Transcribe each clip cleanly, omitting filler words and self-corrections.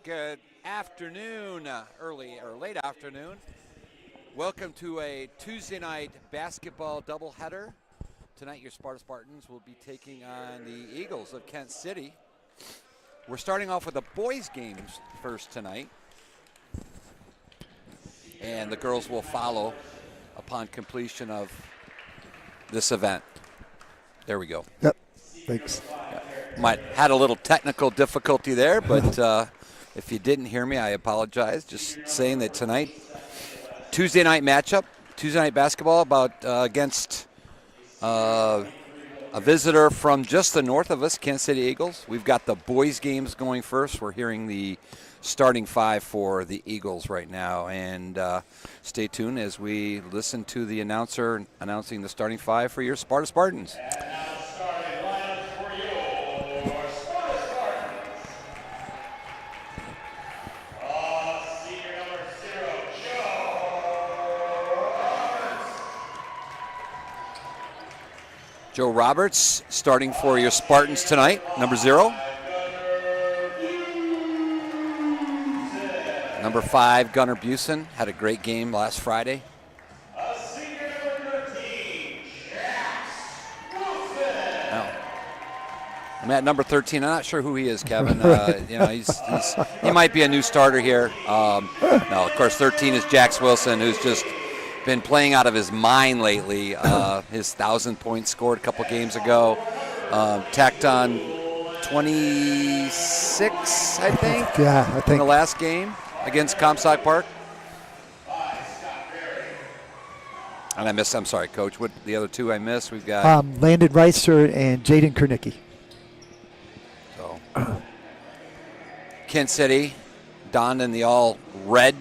good afternoon, early or late afternoon. Welcome to a Tuesday night basketball doubleheader. Tonight your Spartans will be taking on the Eagles of Kent City. We're starting off with the boys' games first tonight. And the girls will follow upon completion of this event. There we go. Yep, thanks. Had a little technical difficulty there, but if you didn't hear me, I apologize. Just saying that tonight, Tuesday night matchup, Tuesday night basketball against a visitor from just the north of us, Kansas City Eagles. We've got the boys' games going first. We're hearing the starting five for the Eagles right now, and stay tuned as we listen to the announcer announcing the starting five for your Spartans. Joe Roberts starting for your Spartans tonight, number 0. Number 5, Gunnar Busen, had a great game last Friday. I'm at number 13. I'm not sure who he is, Kevin. He might be a new starter here. No, of course, 13 is Jax Wilson, who's just been playing out of his mind lately. His 1,000-point scored a couple games ago. Tacked on 26, I think. Yeah, I think. In the last game against Comstock Park. And I'm sorry, Coach. What the other two I missed? We've got Landon Reister and Jaden Kernicki. So, Kent City donned in the all red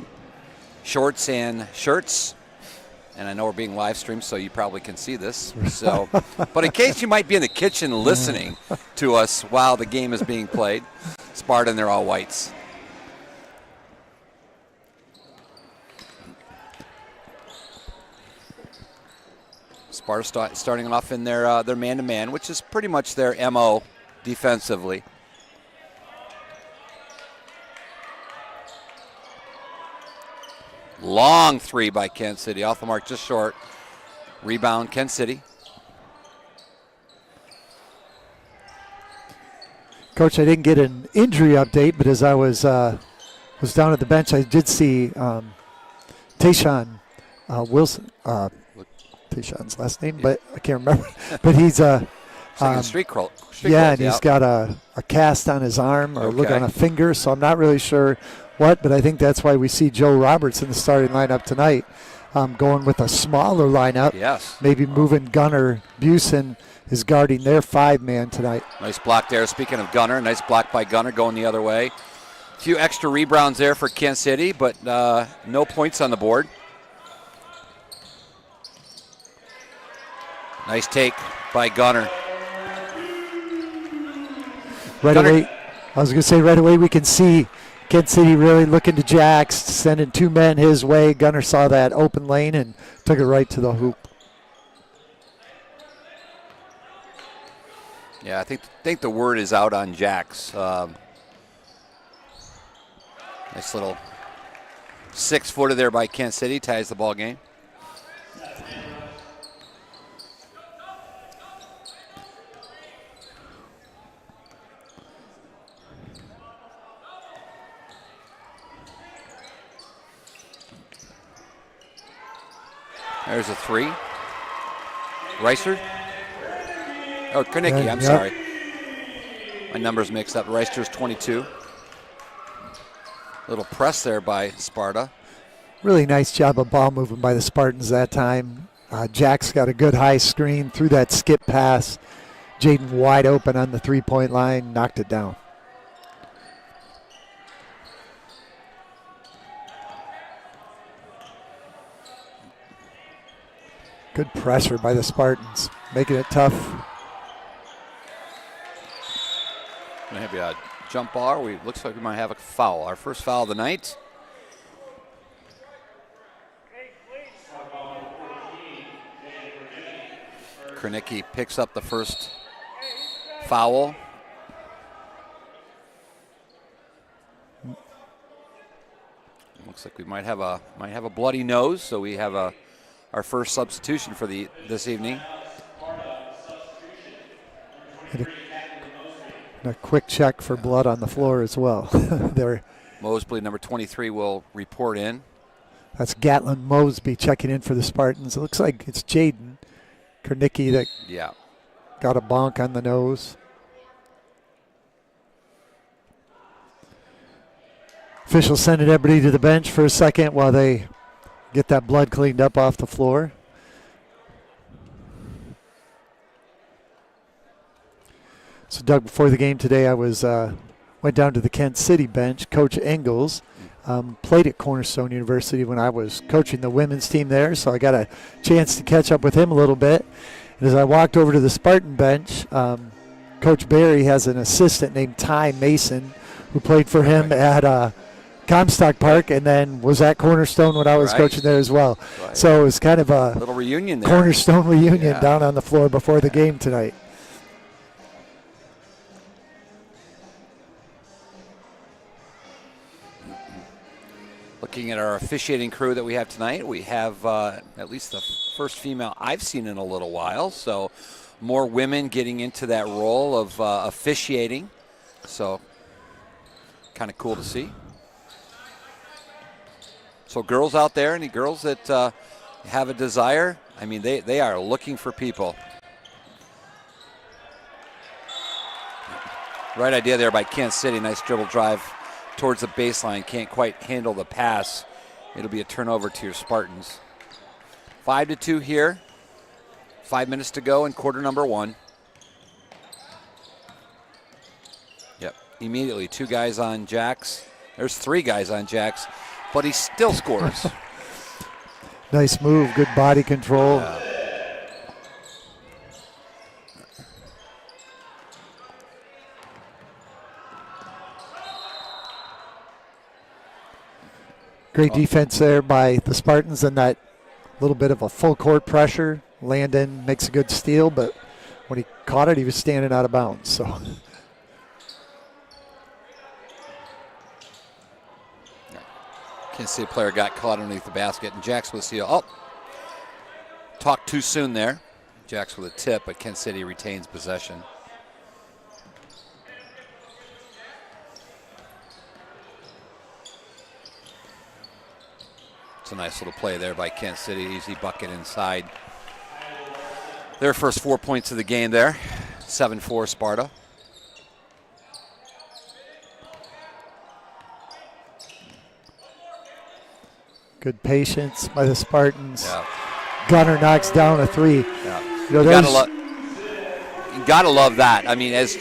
shorts and shirts. And I know we're being live streamed, so you probably can see this. So, but in case you might be in the kitchen listening to us while the game is being played, Spartan, they're all whites. Sparta starting off in their man-to-man, which is pretty much their MO defensively. Long three by Kent City. Off the mark, just short. Rebound, Kent City. Coach, I didn't get an injury update, but as I was down at the bench, I did see Tayshawn Wilson. Tayshawn's last name, but I can't remember. But he's street crawl. And he's got a cast on his arm or look on a finger, so I'm not really sure what, but I think that's why we see Joe Roberts in the starting lineup tonight, going with a smaller lineup. Yes. Maybe moving Gunnar Busen is guarding their 5-man tonight. Nice block there. Speaking of Gunnar, nice block by Gunnar going the other way. A few extra rebounds there for Kansas City, but no points on the board. Nice take by Gunnar. Right away we can see Kent City really looking to Jax, sending 2 men his way. Gunnar saw that open lane and took it right to the hoop. Yeah, I think the word is out on Jax. Nice little 6-footer there by Kent City, ties the ball game. There's a 3. Reister? Oh, Kernicki, I'm sorry. My number's mixed up. Reister's 22. Little press there by Sparta. Really nice job of ball movement by the Spartans that time. Jack's got a good high screen through that skip pass. Jaden wide open on the 3-point line, knocked it down. Good pressure by the Spartans, making it tough. Maybe a jump ball. Looks like we might have a foul. Our first foul of the night. Kernicki picks up the first foul. Looks like we might have a bloody nose, so we have our first substitution for this evening. And a quick check for blood on the floor as well. There. Mosby, number 23, will report in. That's Gatlin Mosby checking in for the Spartans. It looks like it's Jaden Kernicki that got a bonk on the nose. Officials sending everybody to the bench for a second while they get that blood cleaned up off the floor. So, Doug, before the game today, I went down to the Kent City bench. Coach Engels played at Cornerstone University when I was coaching the women's team there, so I got a chance to catch up with him a little bit. And as I walked over to the Spartan bench, Coach Barry has an assistant named Ty Mason who played for him at Comstock Park and then was at Cornerstone when I was coaching there as well. Right. So it was kind of a little reunion there. Cornerstone reunion down on the floor before the game tonight. Looking at our officiating crew that we have tonight, we have at least the first female I've seen in a little while. So more women getting into that role of officiating. So kind of cool to see. So girls out there, any girls that have a desire, I mean, they are looking for people. Right idea there by Kent City. Nice dribble drive towards the baseline. Can't quite handle the pass. It'll be a turnover to your Spartans. 5-2 here. 5 minutes to go in quarter number 1. Yep, immediately 2 guys on Jax. There's 3 guys on Jax, but he still scores. Nice move, good body control. Great defense there by the Spartans and that little bit of a full court pressure. Landon makes a good steal, but when he caught it, he was standing out of bounds. So Kansas City player got caught underneath the basket, and Jax with a steal. Oh, talked too soon there. Jax with a tip, but Kansas City retains possession. It's a nice little play there by Kent City. Easy bucket inside. Their first 4 points of the game there. 7-4 Sparta. Good patience by the Spartans. Yeah. Gunner knocks down a 3. Yeah. You gotta love that. I mean, as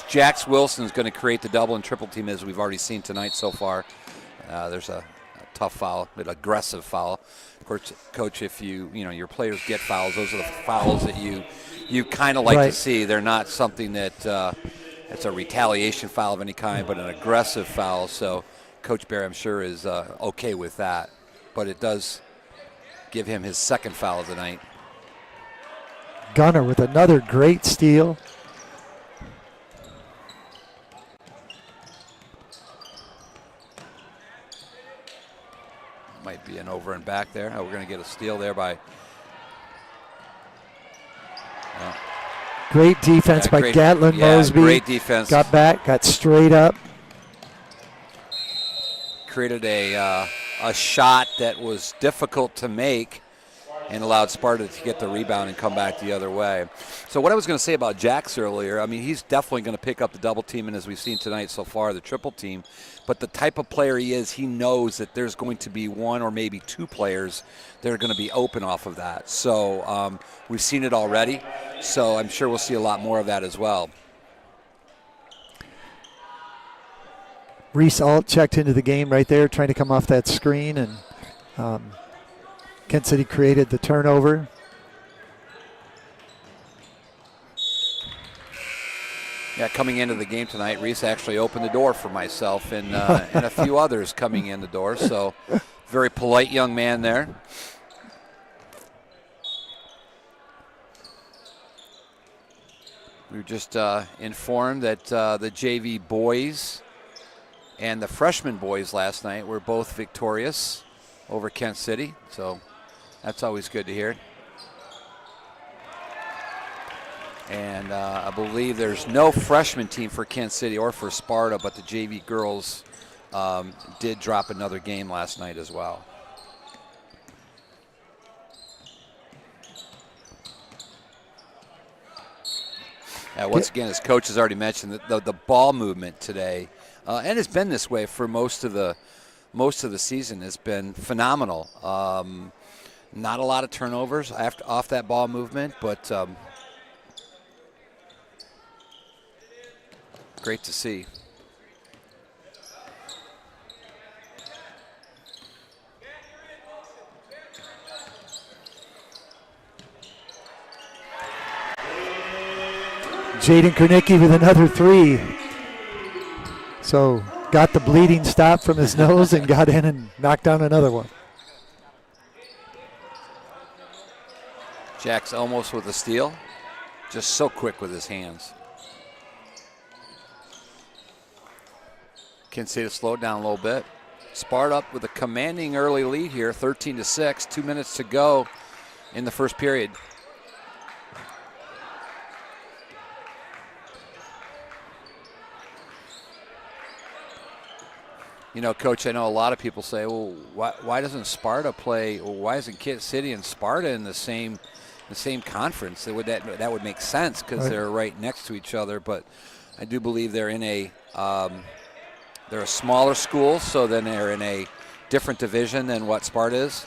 Jax Wilson's going to create the double and triple team as we've already seen tonight so far. There's a tough foul, an aggressive foul. Of course, Coach, if your players get fouls, those are the fouls that you kind of like to see. They're not something that it's a retaliation foul of any kind, but an aggressive foul. So Coach Barry, I'm sure, is okay with that. But it does give him his second foul of the night. Gunner with another great steal. Might be an over and back there. We're going to get a steal there by. Great defense by Gatlin Mosby. Great defense. Got back, got straight up. Created a shot that was difficult to make and allowed Sparta to get the rebound and come back the other way. So what I was going to say about Jax earlier, I mean, he's definitely going to pick up the double team, and as we've seen tonight so far, the triple team. But the type of player he is, he knows that there's going to be 1 or maybe 2 players that are going to be open off of that. So we've seen it already, so I'm sure we'll see a lot more of that as well. Reese Alt checked into the game right there, trying to come off that screen, and Kent City created the turnover. Yeah, coming into the game tonight, Reese actually opened the door for myself and a few others coming in the door. So very polite young man there. We were just informed that the JV boys And the freshman boys last night were both victorious over Kent City, so that's always good to hear. And I believe there's no freshman team for Kent City or for Sparta, but the JV girls did drop another game last night as well. Once again, as coach has already mentioned, the ball movement today, and it's been this way for most of the season, has been phenomenal. Not a lot of turnovers off that ball movement, but great to see. Jaden Kernicki with another 3. So got the bleeding stop from his nose and got in and knocked down another one. Jack's almost with a steal. Just so quick with his hands. Kent State to slow it down a little bit. Sparta up with a commanding early lead here, 13-6. 2 minutes to go in the first period. You know, Coach, I know a lot of people say, well, why doesn't Sparta play, or why isn't Kent City and Sparta in the same conference? That would make sense because they're right next to each other. But I do believe they're in they're a smaller school, so then they're in a different division than what Sparta is.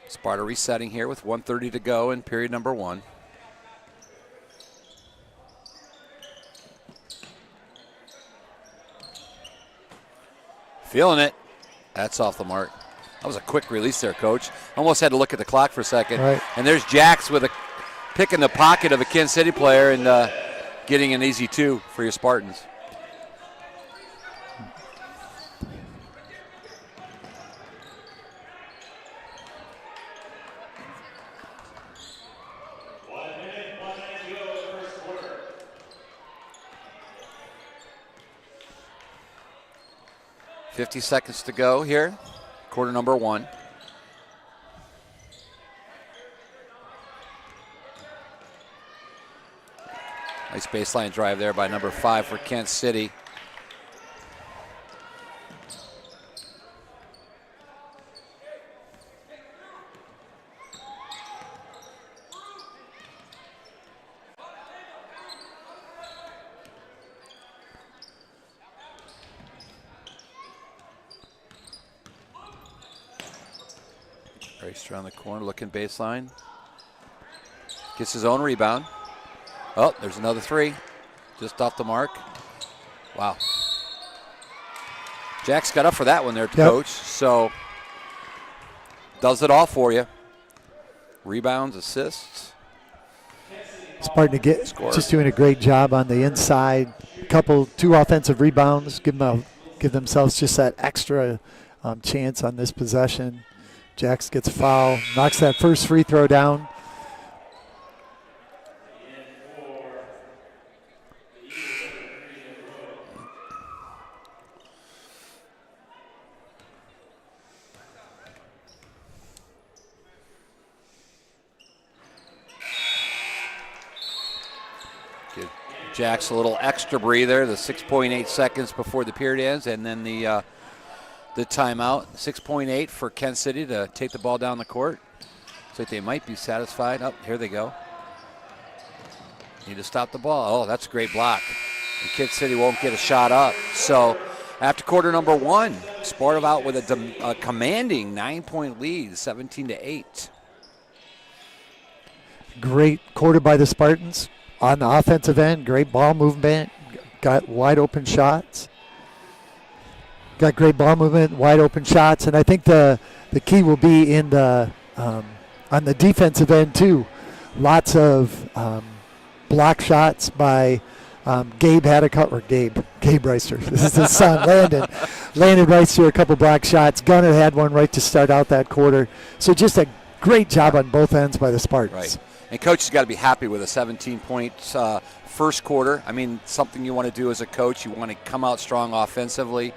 Sparta resetting here with 1:30 to go in period number 1. Feeling it. That's off the mark. That was a quick release there, Coach. Almost had to look at the clock for a second. Right. And there's Jax with a pick in the pocket of a Kent City player and getting an easy 2 for your Spartans. .50 seconds to go here, quarter number 1. Nice baseline drive there by number 5 for Kent City. Raced around the corner, looking baseline. Gets his own rebound. Oh, there's another 3. Just off the mark. Wow. Jack's got up for that one there, Coach. So, does it all for you. Rebounds, assists. Spartan just doing a great job on the inside. 2 offensive rebounds. Give themselves just that extra chance on this possession. Jax gets a foul, knocks that first free throw down. Give Jax a little extra breather, the 6.8 seconds before the period ends, and then the timeout. 6.8 for Kent City to take the ball down the court. Looks like they might be satisfied. Oh, here they go. Need to stop the ball. Oh, that's a great block. And Kent City won't get a shot up. So after quarter number 1, Sparta out with a commanding 9-point lead, 17-8. Great quarter by the Spartans on the offensive end. Great ball movement. Got wide open shots. Got great ball movement, wide open shots, and I think the key will be in the on the defensive end too. Lots of block shots by Gabe Reister. This is his son, Landon. landed right through a couple block shots. Gunner had one right to start out that quarter. So just a great job on both ends by the Spartans. Right. And coach has got to be happy with a 17-point first quarter. I mean, something you want to do as a coach. You want to come out strong offensively.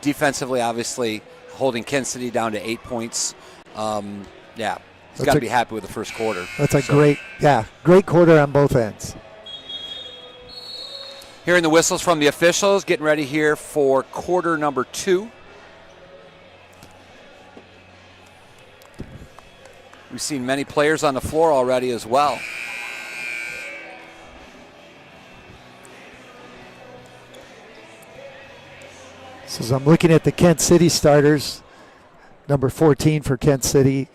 Defensively, obviously, holding Kent City down to 8 points. He's got to be happy with the first quarter. That's a great quarter on both ends. Hearing the whistles from the officials, getting ready here for quarter number 2. We've seen many players on the floor already as well. So as I'm looking at the Kent City starters, number 14 for Kent City,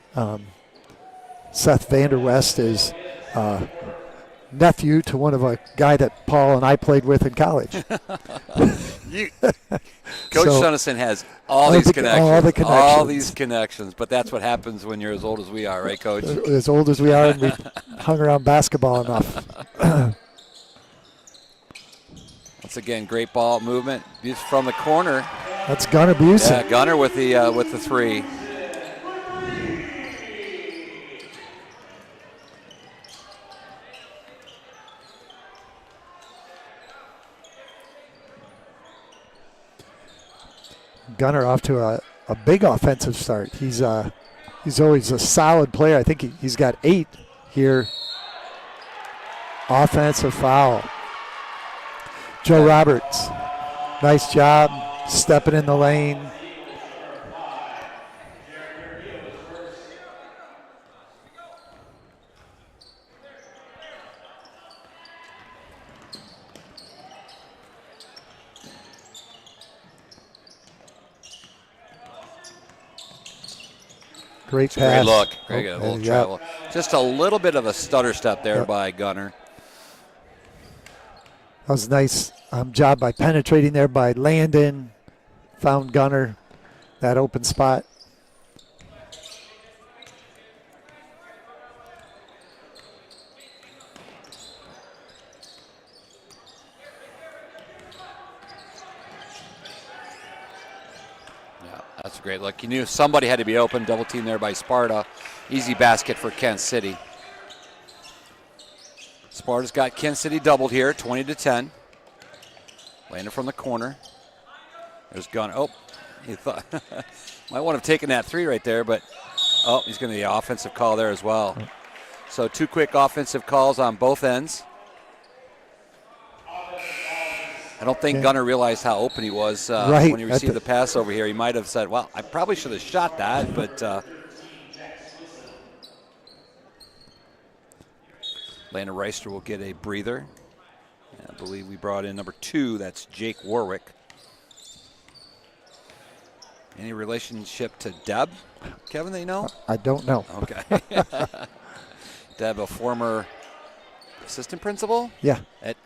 Seth Vanderwest is nephew to one of a guy that Paul and I played with in college. Coach Sunnison has all these connections. All these connections. But that's what happens when you're as old as we are, right, Coach? As old as we are, and we've hung around basketball enough. Once again, great ball movement from the corner. That's Gunner Busey. Yeah, Gunner with the 3. Gunner off to a big offensive start. He's always a solid player. I think he's got 8 here. Offensive foul. Joe Roberts, nice job stepping in the lane. Great pass. Great look. Great little travel. Just a little bit of a stutter step there by Gunner. That was a nice job by penetrating there by Landon. Found Gunner, that open spot. That's a great look. You knew somebody had to be open. Double team there by Sparta. Easy basket for Kent City. Sparta's got Kent City doubled here, 20-10. Landed from the corner. There's Gunner. Oh, he thought might want to have taken that 3 right there, but he's going to the offensive call there as well. So 2 quick offensive calls on both ends. I don't think Gunner realized how open he was when he received the pass over here. He might have said, well, I probably should have shot that, but Landon Reister will get a breather. And I believe we brought in number 2. That's Jake Warwick. Any relationship to Deb, Kevin, that you know? I don't know. Okay. Deb, a former assistant principal? Yeah.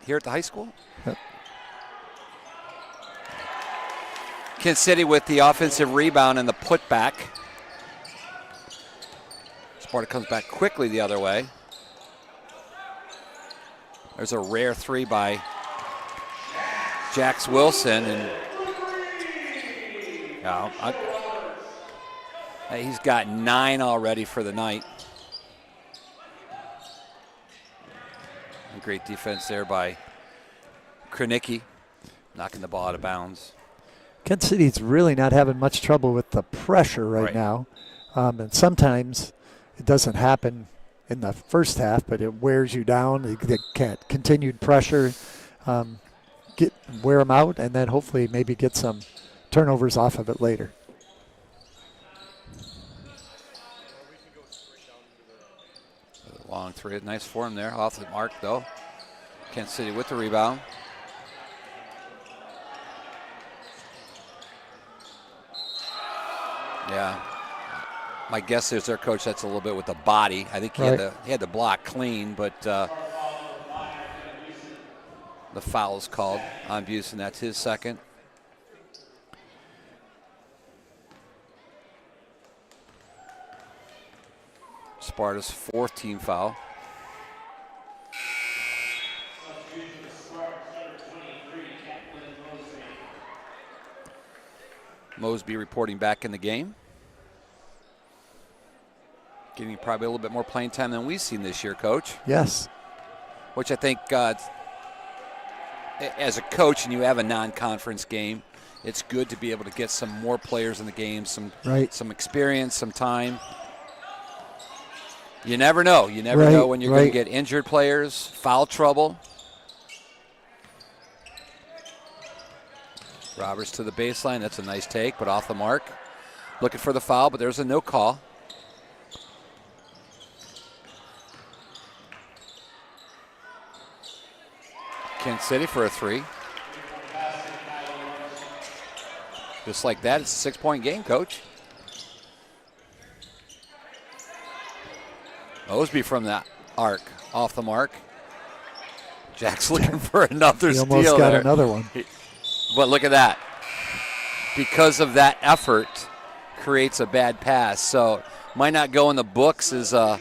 Here at the high school? Yep. Kent City with the offensive rebound and the putback. Sparta comes back quickly the other way. There's a rare 3 by Jax Wilson, and he's got 9 already for the night. And great defense there by Krenicki, knocking the ball out of bounds. Kent City's really not having much trouble with the pressure right now. And sometimes it doesn't happen in the first half, but it wears you down. They can't continued pressure, wear them out, and then hopefully maybe get some turnovers off of it later. Long 3, nice form there, off the mark though. Kent City with the rebound. Yeah, my guess is their coach, that's a little bit with the body. I think he had the block clean, but the foul is called on Busey, and that's his second. Sparta's 4th team foul. Mosby reporting back in the game. Getting probably a little bit more playing time than we've seen this year, Coach. Yes. Which I think as a coach and you have a non-conference game, it's good to be able to get some more players in the game, some experience, some time. You never know. You never know when you're going to get injured players, foul trouble. Roberts to the baseline. That's a nice take, but off the mark. Looking for the foul, but there's a no call. Kansas City for a 3. Just like that, it's a 6-point game, Coach. Mosby from the arc, off the mark. Jack's looking for another steal there. He almost got another one. But look at that. Because of that effort, creates a bad pass. So might not go in the books as a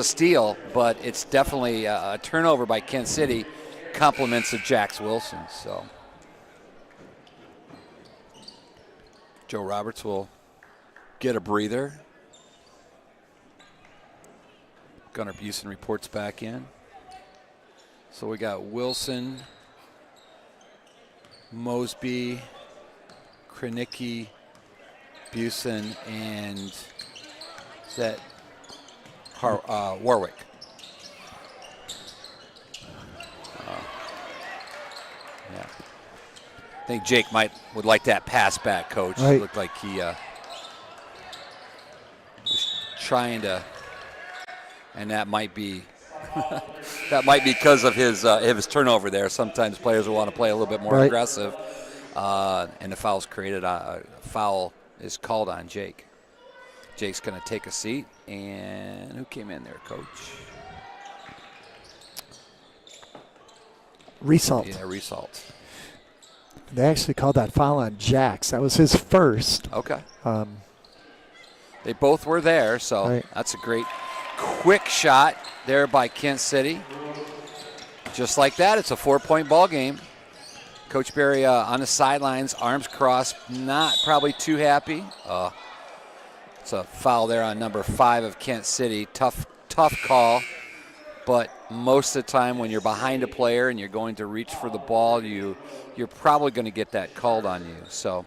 steal, but it's definitely a turnover by Kent City. Compliments of Jax Wilson. So Joe Roberts will get a breather. Gunnar Busen reports back in. So we got Wilson, Mosby, Krenicki, Busen, and is that Warwick. Yeah. I think Jake would like that pass back, Coach. Right. It looked like he was trying to, and that might be because of his turnover there. Sometimes players will want to play a little bit more aggressive, and the foul's created. A foul is called on Jake. Jake's going to take a seat, and who came in there, Coach? Result. Yeah, Result. They actually called that foul on Jax. That was his first. Okay. They both were there, so that's a great quick shot there by Kent City. Just like that, it's a 4-point ball game. Coach Berry on the sidelines, arms crossed, not probably too happy. It's a foul there on number 5 of Kent City. Tough call. But most of the time when you're behind a player and you're going to reach for the ball, you're probably going to get that called on you. So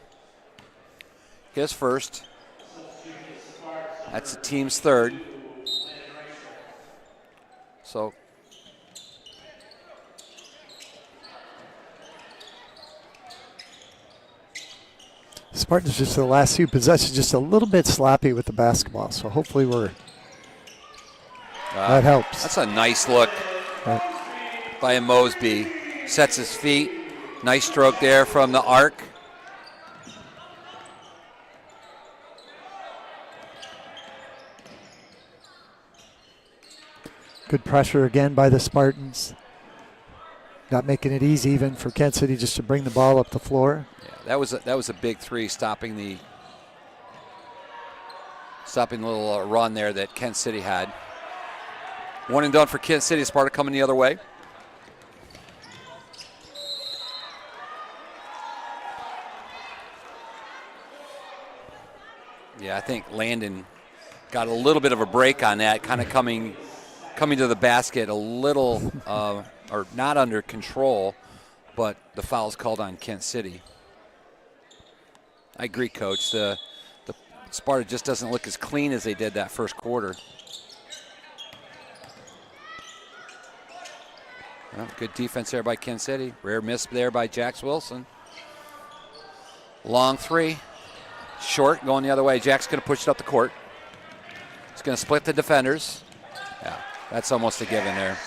his first. That's the team's third. So Spartans just the last few possessions just a little bit sloppy with the basketball. So hopefully that helps. That's a nice look by Mosby. Sets his feet. Nice stroke there from the arc. Good pressure again by the Spartans. Not making it easy even for Kent City just to bring the ball up the floor. Yeah, that was a big 3, stopping the little run there that Kent City had. One and done for Kent City. Sparta coming the other way. Yeah, I think Landon got a little bit of a break on that, kind of coming to the basket a little, or not under control, but the foul's called on Kent City. I agree, Coach. The Sparta just doesn't look as clean as they did that first quarter. Well, good defense there by Kent City. Rare miss there by Jax Wilson. Long 3. Short, going the other way. Jack's going to push it up the court. He's going to split the defenders. Yeah, that's almost a given there.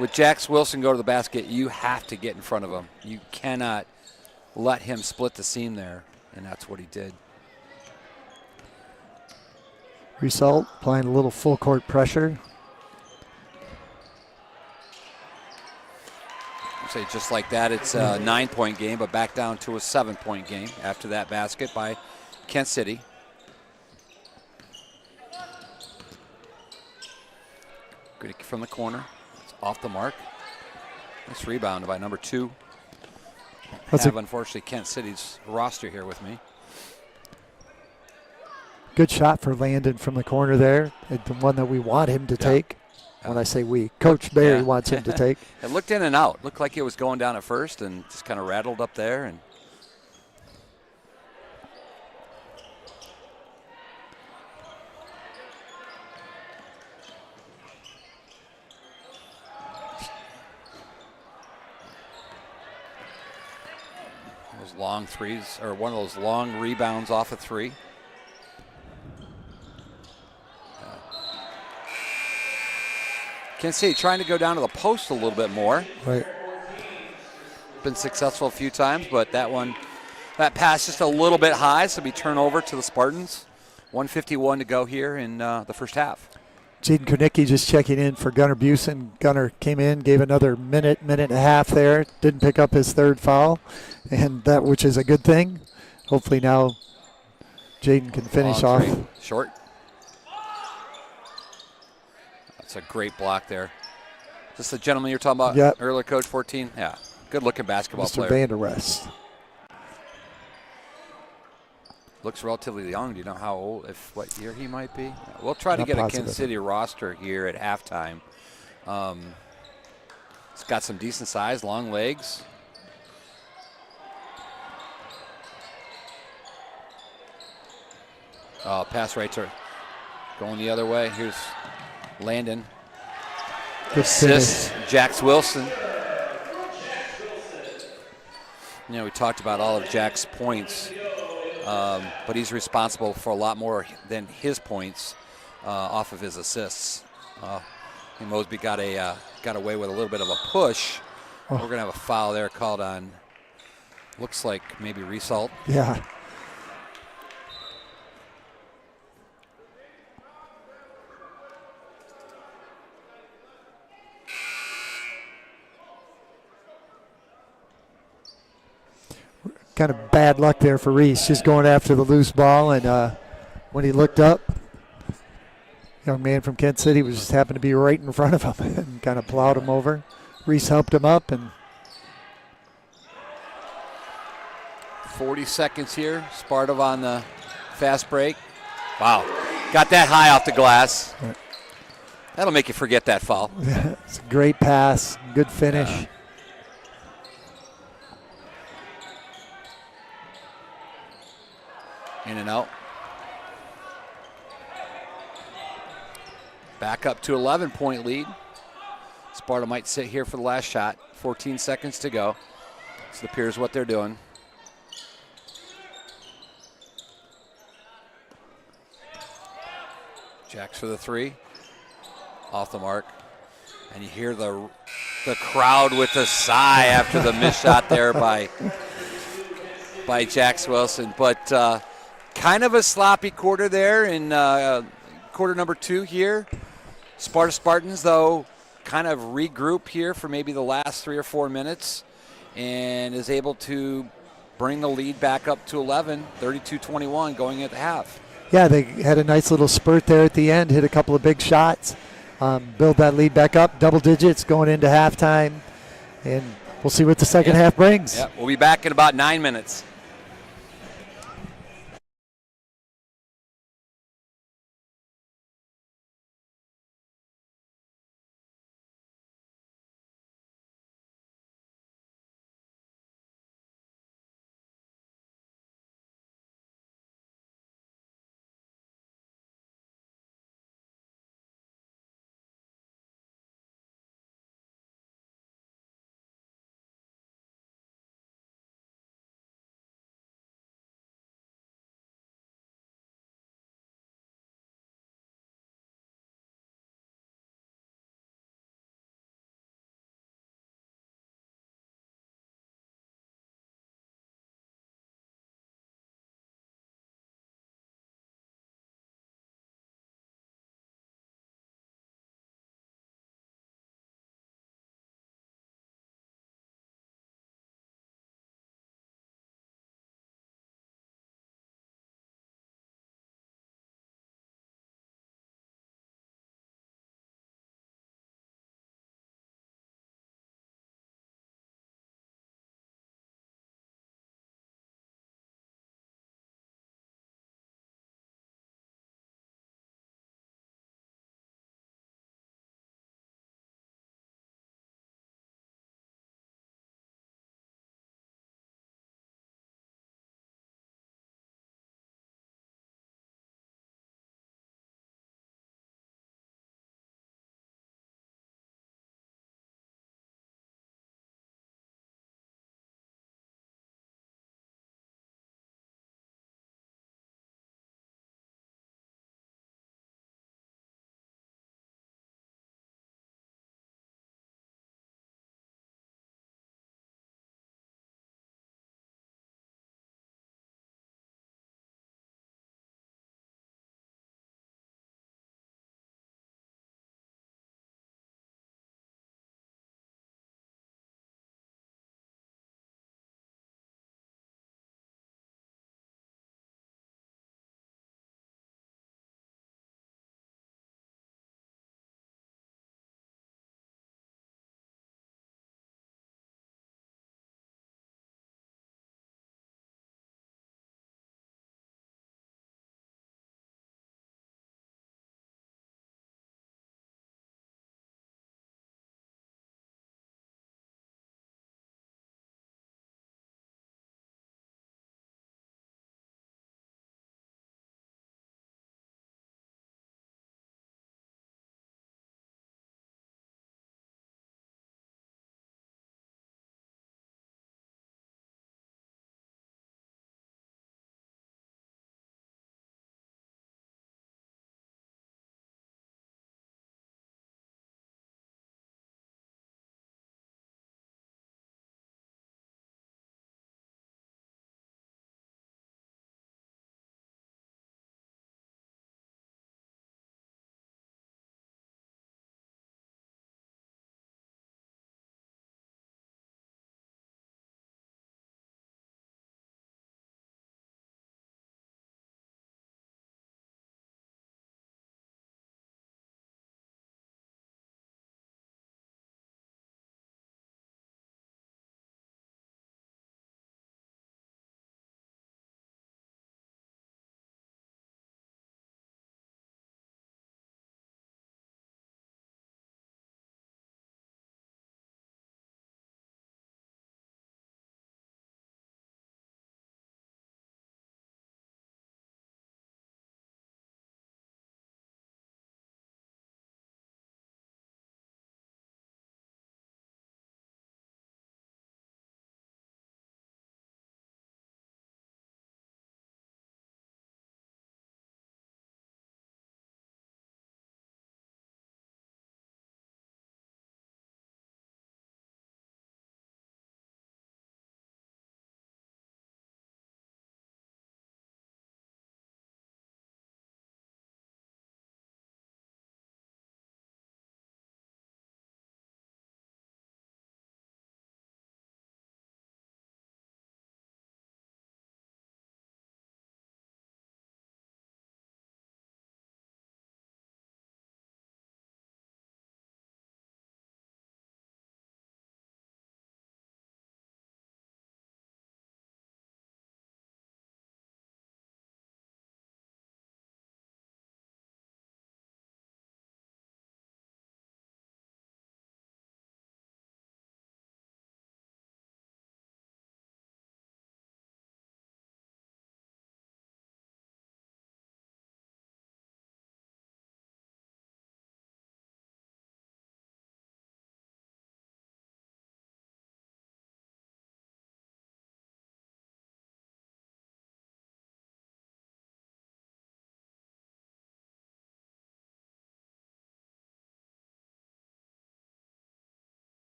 With Jax Wilson go to the basket, you have to get in front of him. You cannot let him split the seam there, and that's what he did. Result, applying a little full court pressure. Say just like that, it's a 9-point game, but back down to a 7-point game after that basket by Kent City. Good from the corner. It's off the mark. Nice rebound by number 2. have, unfortunately, Kent City's roster here with me. Good shot for Landon from the corner there. The one that we want him to take. When I say we, Coach Barry wants him to take. It looked in and out. Looked like it was going down at first and just kind of rattled up there. And those long threes, or one of those long rebounds off a three. Kent City trying to go down to the post a little bit more. Right. Been successful a few times, but that pass just a little bit high, so it'll be turnover to the Spartans. 1:51 to go here in the first half. Jaden Kornicki just checking in for Gunnar Busen. Gunnar came in, gave another minute and a half there. Didn't pick up his third foul, and that, which is a good thing. Hopefully now Jaden can finish off. Short. That's a great block there. Is this the gentleman you're talking about earlier, Coach 14? Yeah. Good-looking basketball Mr. player. Van der Rest. Looks relatively young. Do you know how old, what year he might be? We'll try to get a Kansas City roster here at halftime. It's got some decent size, long legs. Pass right to going the other way. Here's Landon. Good assist, Jax Wilson. You know, we talked about all of Jack's points, but he's responsible for a lot more than his points off of his assists. Mosby got away with a little bit of a push. We're going to have a foul there called on, looks like maybe Result. Yeah. Kind of bad luck there for Reese, just going after the loose ball, and when he looked up, young man from Kent City was just happened to be right in front of him and kind of plowed him over. Reese helped him up, and 40 seconds here. Sparta on the fast break. Wow, got that high off the glass. Right. That'll make you forget that foul. It's a great pass, good finish. In and out. Back up to 11-point lead. Sparta might sit here for the last shot. 14 seconds to go. This appears what they're doing. Jacks for the three. Off the mark. And you hear the crowd with a sigh after the missed shot there by Jax Wilson. But kind of a sloppy quarter there in quarter number 2 here. Spartans, though, kind of regroup here for maybe the last 3 or 4 minutes and is able to bring the lead back up to 11, 32-21 going at the half. Yeah, they had a nice little spurt there at the end, hit a couple of big shots, build that lead back up, double digits going into halftime, and we'll see what the second half brings. Yeah, we'll be back in about 9 minutes.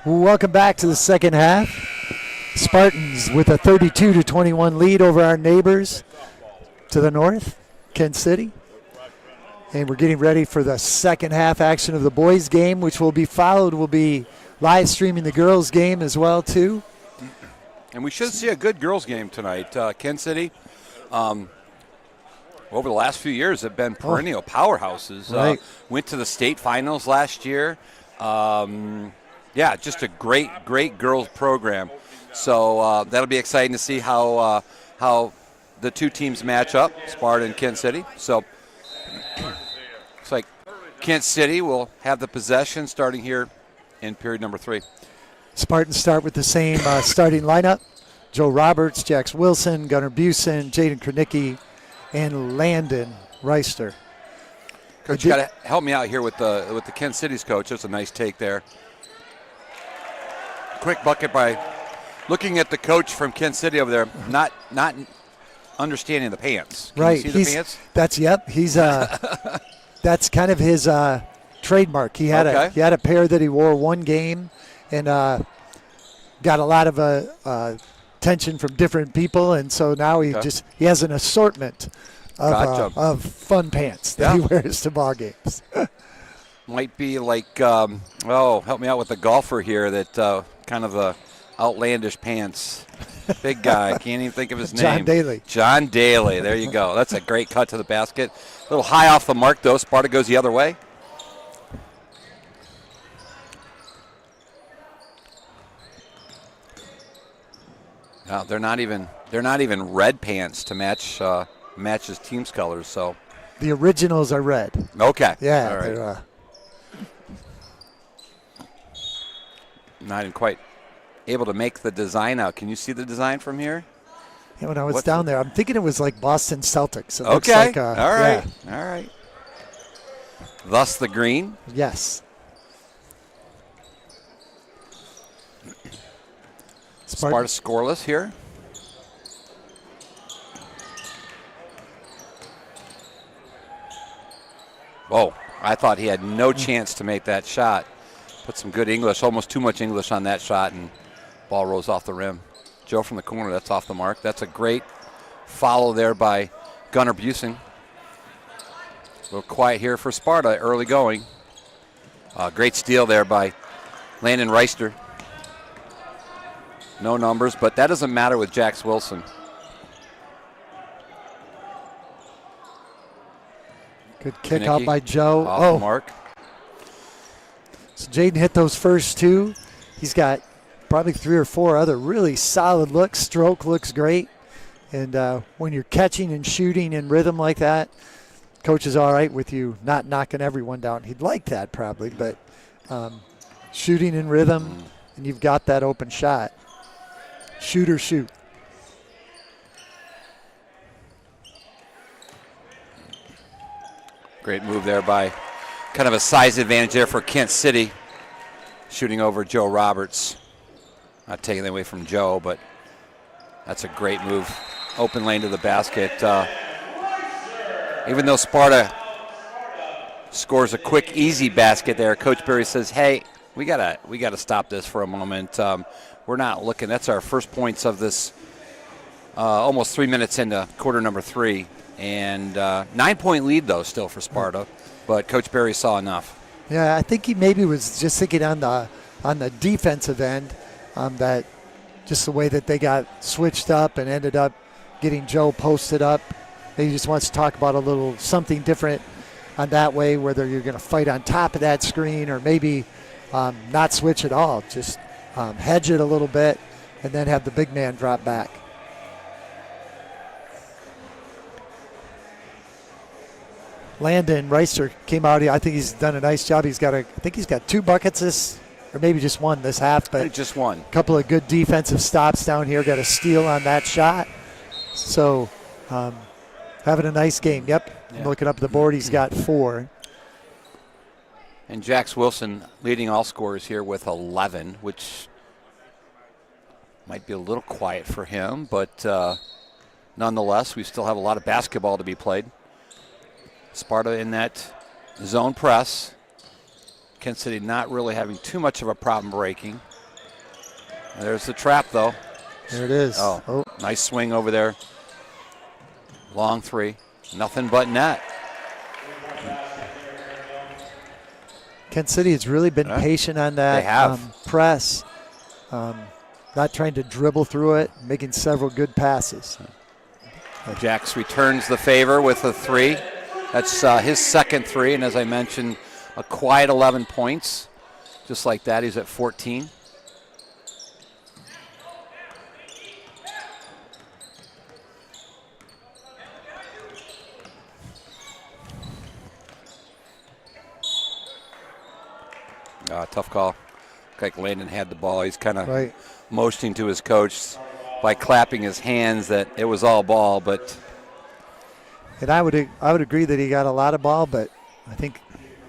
Welcome back to the second half. Spartans with a 32-21 lead over our neighbors to the north, Kent City. And we're getting ready for the second half action of the boys game, which will be followed. We'll be live streaming the girls game as well, too. And we should see a good girls game tonight. Kent City, over the last few years, have been perennial powerhouses. Right. Went to the state finals last year. Just a great girls program. So that'll be exciting to see how the two teams match up, Sparta and Kent City. So looks like Kent City will have the possession starting here in period number 3. Spartans start with the same starting lineup. Joe Roberts, Jax Wilson, Gunnar Busen, Jaden Kranicki, and Landon Reister. Coach, you got to help me out here with the Kent City's coach. That's a nice take there. Quick bucket by looking at the coach from Kent City over there, not understanding the pants. Can right. you see the pants? He's that's kind of his trademark. He had a pair that he wore one game and got a lot of attention from different people, and so now he has an assortment of fun pants that he wears to ball games. Might be like help me out with the golfer here that kind of the outlandish pants. Big guy, can't even think of his name. John Daly. John Daly, there you go. That's a great cut to the basket. A little high off the mark though. Sparta goes the other way. No, they're not even red pants to match his team's colors. So the originals are red. Okay. Yeah. All right. Not even quite able to make the design out. Can you see the design from here? Yeah, when I was down there, I'm thinking it was like Boston Celtics. It okay. Looks like, all right. Yeah. All right. Thus the green. Yes. Sparta scoreless here. Whoa, I thought he had no chance to make that shot. Put some good English, almost too much English on that shot, and ball rolls off the rim. Joe from the corner, that's off the mark. That's a great follow there by Gunnar Busen. A little quiet here for Sparta, early going. Great steal there by Landon Reister. No numbers, but that doesn't matter with Jax Wilson. Good kick out by Joe. Off the mark. So Jaden hit those first two. He's got probably 3 or 4 other really solid looks. Stroke looks great. And when you're catching and shooting in rhythm like that, coach is all right with you not knocking everyone down. He'd like that probably, but shooting in rhythm and you've got that open shot. Shoot or shoot. Great move there by kind of a size advantage there for Kent City. Shooting over Joe Roberts. Not taking it away from Joe, but that's a great move. Open lane to the basket. Even though Sparta scores a quick, easy basket there, Coach Berry says, hey, we gotta stop this for a moment. We're not looking. That's our first points of this almost 3 minutes into quarter number 3. And 9-point lead, though, still for Sparta. But Coach Berry saw enough. Yeah, I think he maybe was just thinking on the defensive end that just the way that they got switched up and ended up getting Joe posted up. Maybe he just wants to talk about a little something different on that way, whether you're going to fight on top of that screen or maybe not switch at all. Just hedge it a little bit and then have the big man drop back. Landon Reister came out. I think he's done a nice job. I think he's got 2 buckets or maybe just 1 this half. But just 1. A couple of good defensive stops down here. Got a steal on that shot. So having a nice game. Yep. Yeah. I'm looking up the board. He's got 4. And Jax Wilson leading all scorers here with 11, which might be a little quiet for him, but nonetheless, we still have a lot of basketball to be played. Sparta in that zone press. Kent City not really having too much of a problem breaking. There's the trap, though. There it is. Oh, nice swing over there. Long three. Nothing but net. Kent City has really been patient on that They have. press. Not trying to dribble through it, making several good passes. Jax returns the favor with a three. That's his second three, and as I mentioned, a quiet 11 points. Just like that, he's at 14. Tough call. Looked like Landon had the ball. He's kind of motioning to his coach by clapping his hands that it was all ball, but. And I would agree that he got a lot of ball, but I think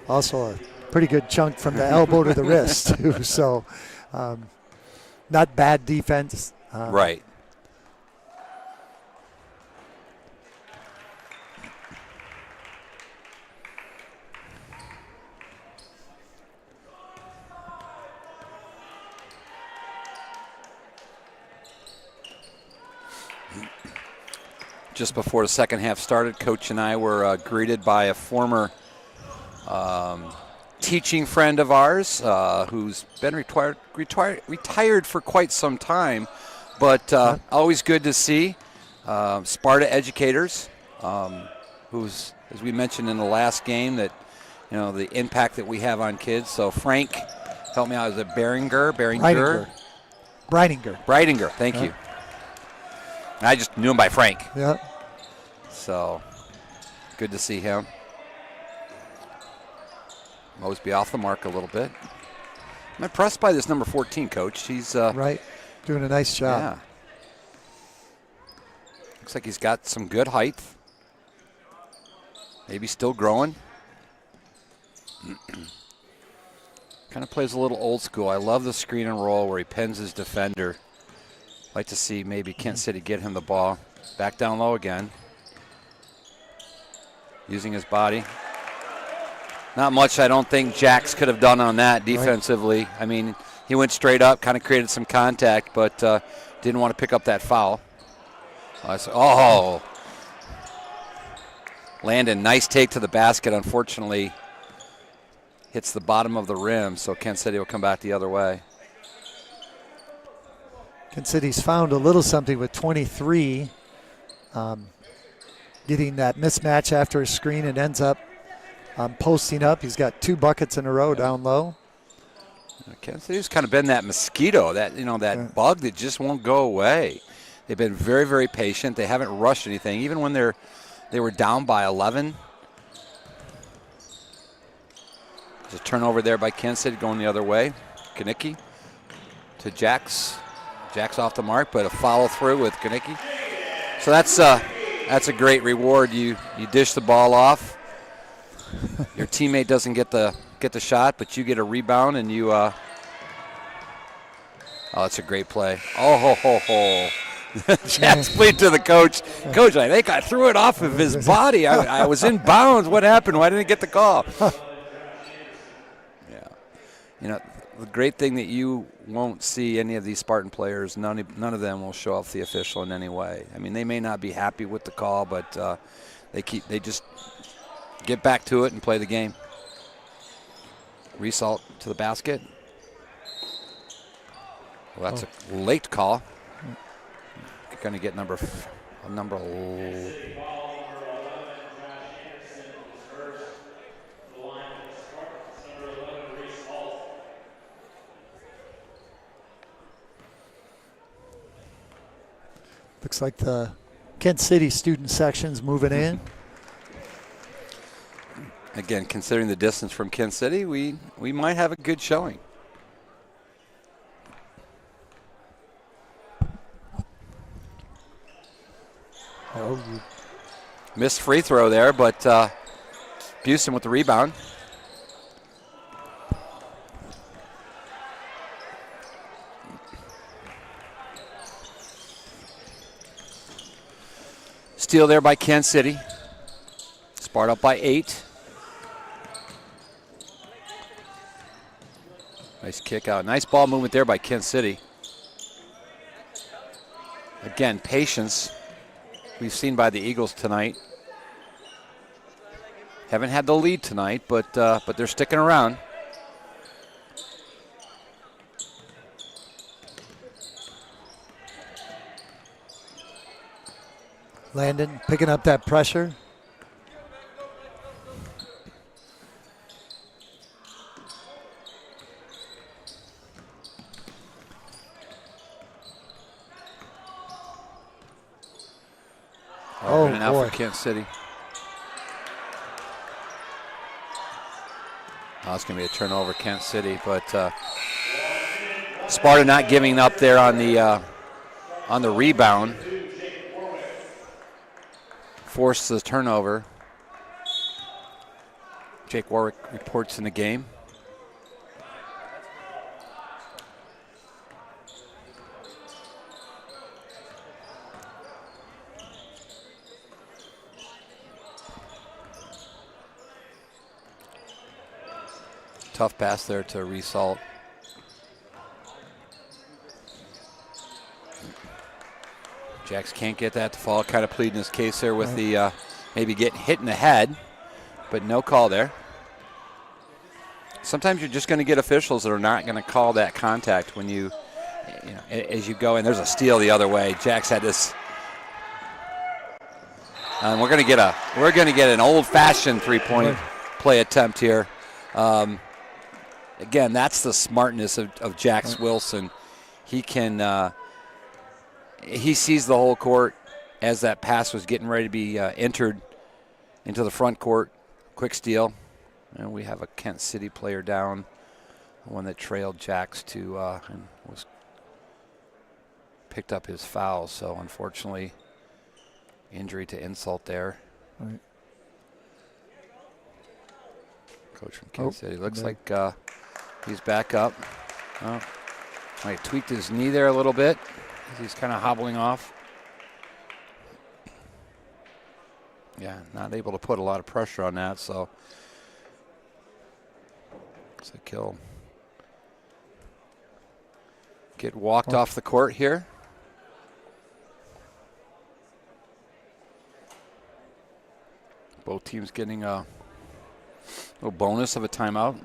also a pretty good chunk from the elbow to the wrist too. So, not bad defense. Right. Just before the second half started, Coach and I were greeted by a former teaching friend of ours who's been retired for quite some time, but always good to see. Sparta educators, who's, as we mentioned in the last game, that the impact that we have on kids. So Frank, help me out. Is it Beringer? Breidinger. Thank you. I just knew him by Frank. Yeah. So, good to see him. Mosby off the mark a little bit. I'm impressed by this number 14, Coach. He's doing a nice job. Yeah. Looks like he's got some good height. Maybe still growing. Kind of plays a little old school. I love the screen and roll where he pins his defender. Like to see maybe Kent City get him the ball. Back down low again. Using his body. Not much I don't think Jax could have done on that defensively. I mean, he went straight up, kind of created some contact, but didn't want to pick up that foul. Landon, nice take to the basket. Unfortunately, hits the bottom of the rim, so Kent City will come back the other way. Kent City's found a little something with 23, getting that mismatch after a screen and ends up posting up. He's got 2 buckets in a row down low. Kent City's kind of been that mosquito, that bug that just won't go away. They've been very, very patient. They haven't rushed anything, even when they were down by 11. There's a turnover there by Kent City going the other way. Kanicki to Jax. Jack's off the mark, but a follow through with Kanicki. So that's a great reward. You dish the ball off. Your teammate doesn't get the shot, but you get a rebound and you. Oh, that's a great play. Oh ho ho ho! Jack's played to the coach. Coach, I think I threw it off of his body. I was in bounds. What happened? Why didn't I get the call? Yeah, the great thing that you won't see any of these Spartan players, none of them will show off the official in any way. I mean, they may not be happy with the call, but they just get back to it and play the game. Result to the basket. Well, that's a late call. Going to get number. Looks like the Kent City student section's moving in. Again, considering the distance from Kent City, we might have a good showing. Missed free throw there, but Buston with the rebound. Steal there by Kent City. Sparta up by 8. Nice kick out. Nice ball movement there by Kent City. Again, patience we've seen by the Eagles tonight. Haven't had the lead tonight, but they're sticking around. Landon picking up that pressure. Oh, and out for Kansas City. Oh, it's going to be a turnover, Kansas City, but Sparta not giving up there on the rebound. Forced the turnover. Jake Warwick reports in the game. Tough pass there to Result. Jax can't get that to fall. Kind of pleading his case there with the maybe getting hit in the head, but no call there. Sometimes you're just going to get officials that are not going to call that contact when you know, as you go in. There's a steal the other way. Jax had this. And we're going to get an old-fashioned three-point play attempt here. Again, that's the smartness of Jax Wilson. He can. He sees the whole court as that pass was getting ready to be entered into the front court. Quick steal. And we have a Kent City player down, one that trailed Jax to and was picked up his foul. So unfortunately, injury to insult there. Right. Coach from Kent City. Looks like he's back up. Oh, might tweaked his knee there a little bit. He's kind of hobbling off. Yeah, not able to put a lot of pressure on that, so it's a kill. Get walked off the court here. Both teams getting a little bonus of a timeout.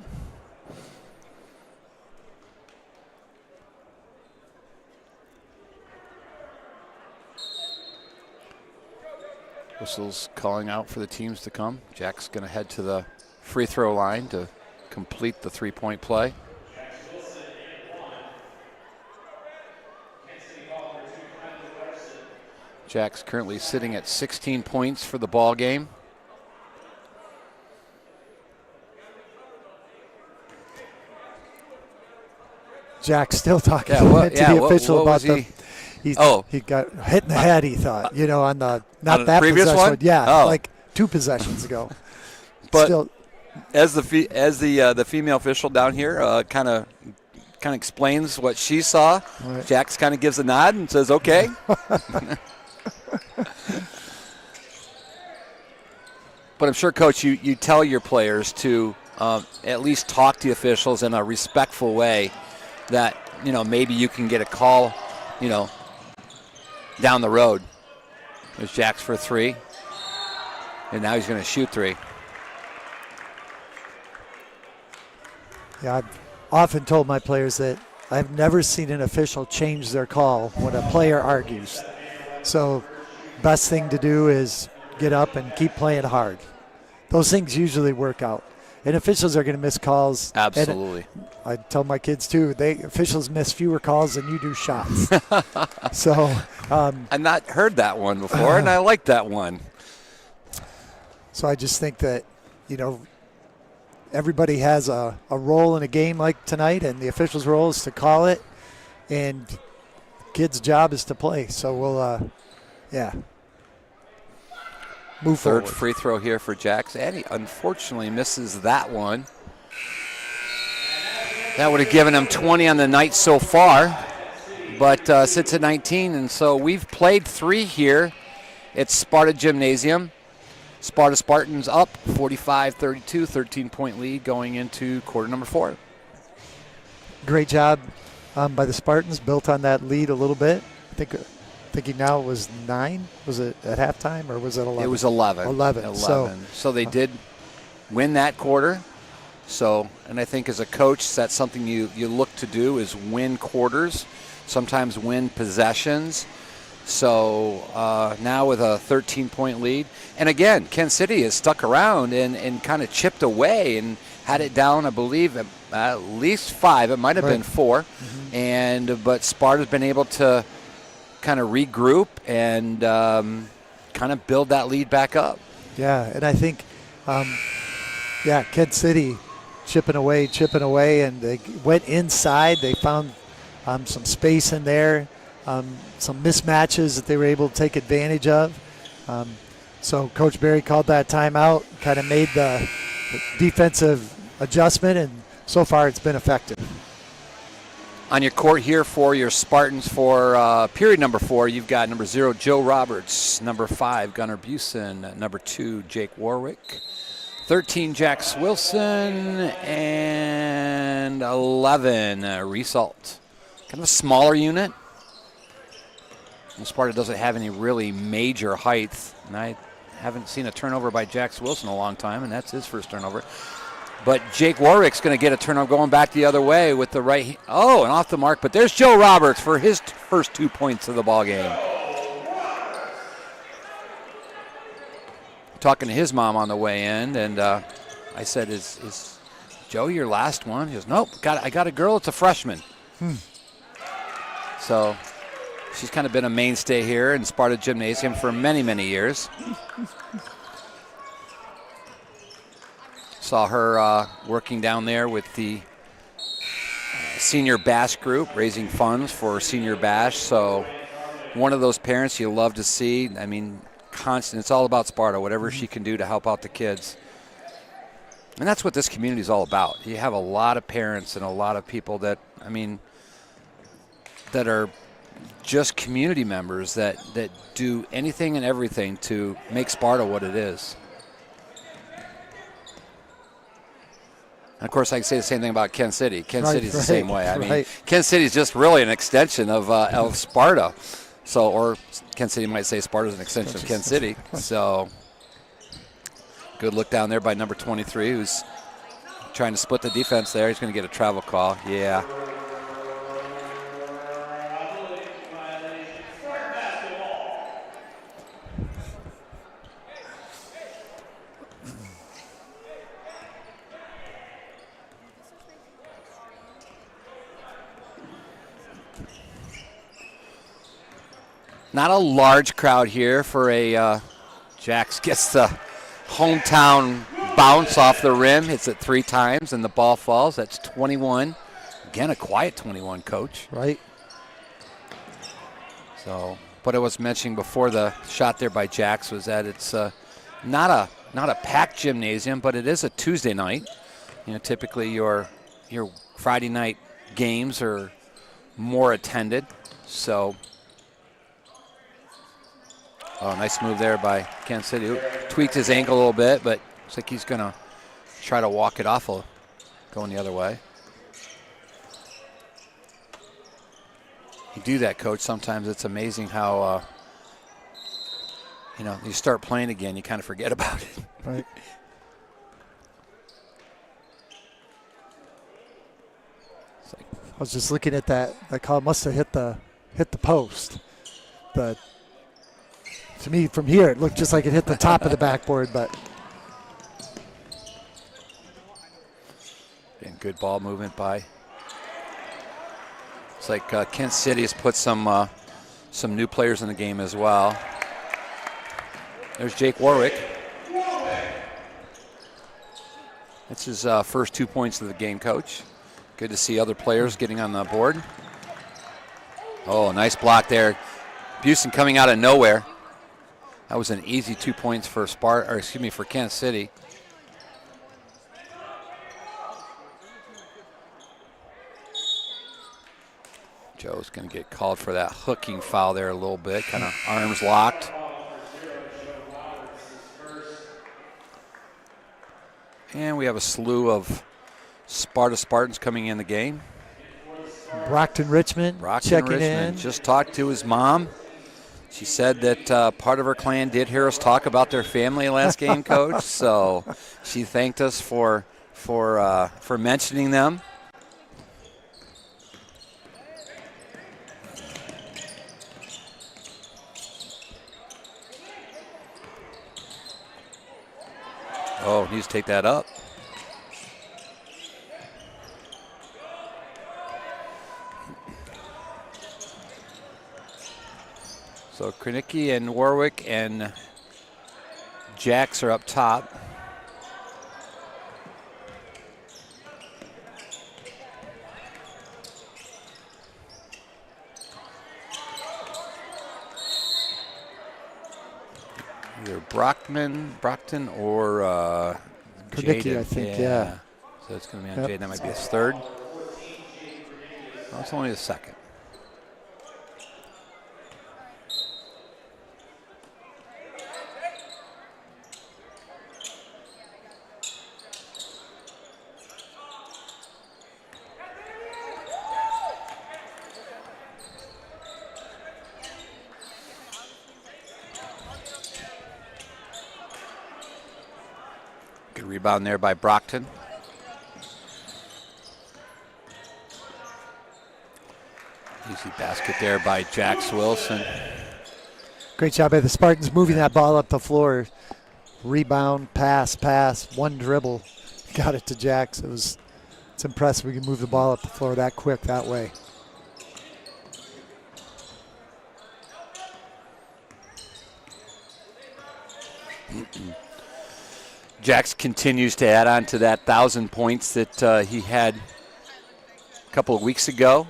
Whistles calling out for the teams to come. Jack's going to head to the free throw line to complete the three-point play. Jack's currently sitting at 16 points for the ball game. Jack's still talking to the official about the. He got hit in the head. He thought, on the not on that previous possession, one. Yeah, like 2 possessions ago. But still, as the female official down here kind of explains what she saw, right. Jax kind of gives a nod and says, "Okay." But I'm sure, Coach, you tell your players to at least talk to the officials in a respectful way. That maybe you can get a call, down the road. There's Jax for 3. And now he's going to shoot 3. Yeah, I've often told my players that I've never seen an official change their call when a player argues. So best thing to do is get up and keep playing hard. Those things usually work out. And officials are going to miss calls. Absolutely. And I tell my kids, too, officials miss fewer calls than you do shots. So I've not heard that one before, and I like that one. So I just think that, everybody has a role in a game like tonight, and the official's role is to call it, and kids' job is to play. So we'll, move forward. Third free throw here for Jax, and he unfortunately misses that one. That would have given him 20 on the night so far, but sits at 19, and so we've played 3 here at Sparta Gymnasium. Sparta Spartans up 45-32, 13-point lead going into quarter number 4. Great job by the Spartans, built on that lead a little bit. I think thinking now it was 9. Was it at halftime or was it 11? It was 11. 11. So they did win that quarter. So, and I think as a coach, that's something you look to do is win quarters, sometimes win possessions. So now with a 13-point lead. And again, Kansas City has stuck around and kind of chipped away and had it down, I believe, at least 5. It might have been 4. But Sparta's been able to kind of regroup and kind of build that lead back up. Yeah, and I think, Kansas City chipping away, and they went inside. They found some space in there, some mismatches that they were able to take advantage of. So Coach Berry called that timeout, kind of made the defensive adjustment, and so far it's been effective. On your court here for your Spartans for period number 4, you've got number 0, Joe Roberts, number 5, Gunnar Busen, number 2, Jake Warwick, 13, Jax Wilson, and 11, Result. Kind of a smaller unit. And Sparta doesn't have any really major height, and I haven't seen a turnover by Jax Wilson in a long time, and that's his first turnover. But Jake Warwick's going to get a turnover going back the other way with the right. Oh, and off the mark. But there's Joe Roberts for his first 2 points of the ball game. Talking to his mom on the way in, and I said, "Is Joe your last one?" He goes, "Nope. I got a girl. It's a freshman." So she's kind of been a mainstay here in Sparta Gymnasium for many, many years. Saw her working down there with the Senior Bash group, raising funds for Senior Bash. So one of those parents you love to see. I mean, constant. It's all about Sparta, whatever she can do to help out the kids. And that's what this community is all about. You have a lot of parents and a lot of people that, that are just community members that do anything and everything to make Sparta what it is. And of course, I can say the same thing about Kansas City. Kansas City's the same way. I mean, Kansas City's just really an extension of Sparta. So, or Kansas City might say Sparta's an extension of Kansas City. So, good look down there by number 23, who's trying to split the defense there. He's going to get a travel call. Yeah. Not a large crowd here for a Jax gets the hometown bounce off the rim, hits it 3 times, and the ball falls. That's 21. Again, a quiet 21, Coach. Right. So, what I was mentioning before the shot there by Jax was that it's not a packed gymnasium, but it is a Tuesday night. You know, typically your Friday night games are more attended. So. Oh, nice move there by Kansas City. Tweaked his ankle a little bit, but looks like he's going to try to walk it off, going the other way. You do that, Coach. Sometimes it's amazing how, you start playing again, you kind of forget about it. Right. I was just looking at that. That call must have hit the post. To me, from here, it looked just like it hit the top of the backboard, but. And good ball movement by. It's like Kansas City has put some new players in the game as well. There's Jake Warwick. That's his first 2 points of the game, Coach. Good to see other players getting on the board. Oh, nice block there. Busen coming out of nowhere. That was an easy 2 points for for Kansas City. Joe's going to get called for that hooking foul there a little bit, kind of arms locked. And we have a slew of Spartans coming in the game. Brockton Richmond checking in. Just talked to his mom. She said that part of her clan did hear us talk about their family last game, Coach. So she thanked us for mentioning them. Oh, needs to take that up. So Krenicki and Warwick and Jax are up top. Either Brockton or Krenicki, I think, yeah. So it's going to be on Jaden. That might be his third. Well, it's only the second. Good rebound there by Brockton. Easy basket there by Jax Wilson. Great job by the Spartans moving that ball up the floor. Rebound, pass, one dribble. Got it to Jax. It's impressive we can move the ball up the floor that quick that way. Jax continues to add on to that 1,000 points that he had a couple of weeks ago.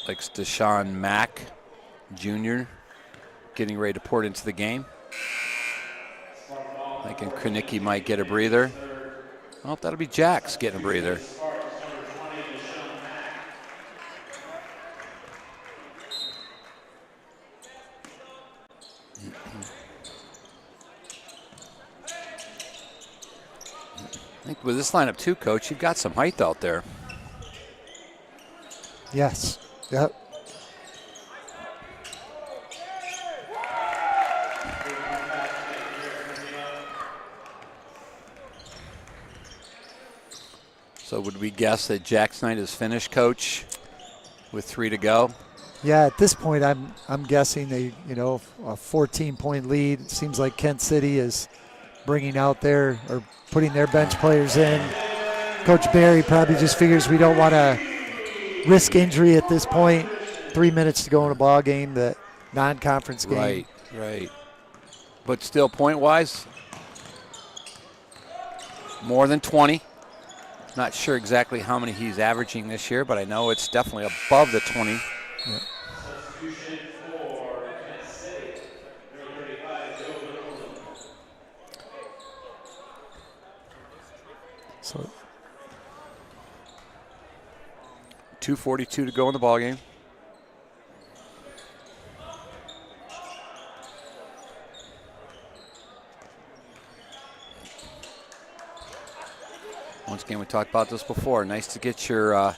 Likes Deshaun Mack Jr. getting ready to pour it into the game. Thinking Krenicki might get a breather. Oh, that'll be Jax getting a breather. I think with this lineup too, Coach, you've got some height out there. Yes. Yep. So would we guess that Jack's night is finished, Coach, with 3 to go? Yeah, at this point, I'm guessing a 14-point lead. It seems like Kent City is bringing out their or putting their bench players in. Coach Barry probably just figures we don't want to risk injury at this point. 3 minutes to go in a ball game, the non-conference game. Right. But still, point-wise, more than 20. Not sure exactly how many he's averaging this year, but I know it's definitely above the 20. Yeah. So 2:42 to go in the ball game. Once again, we talked about this before. Nice to get your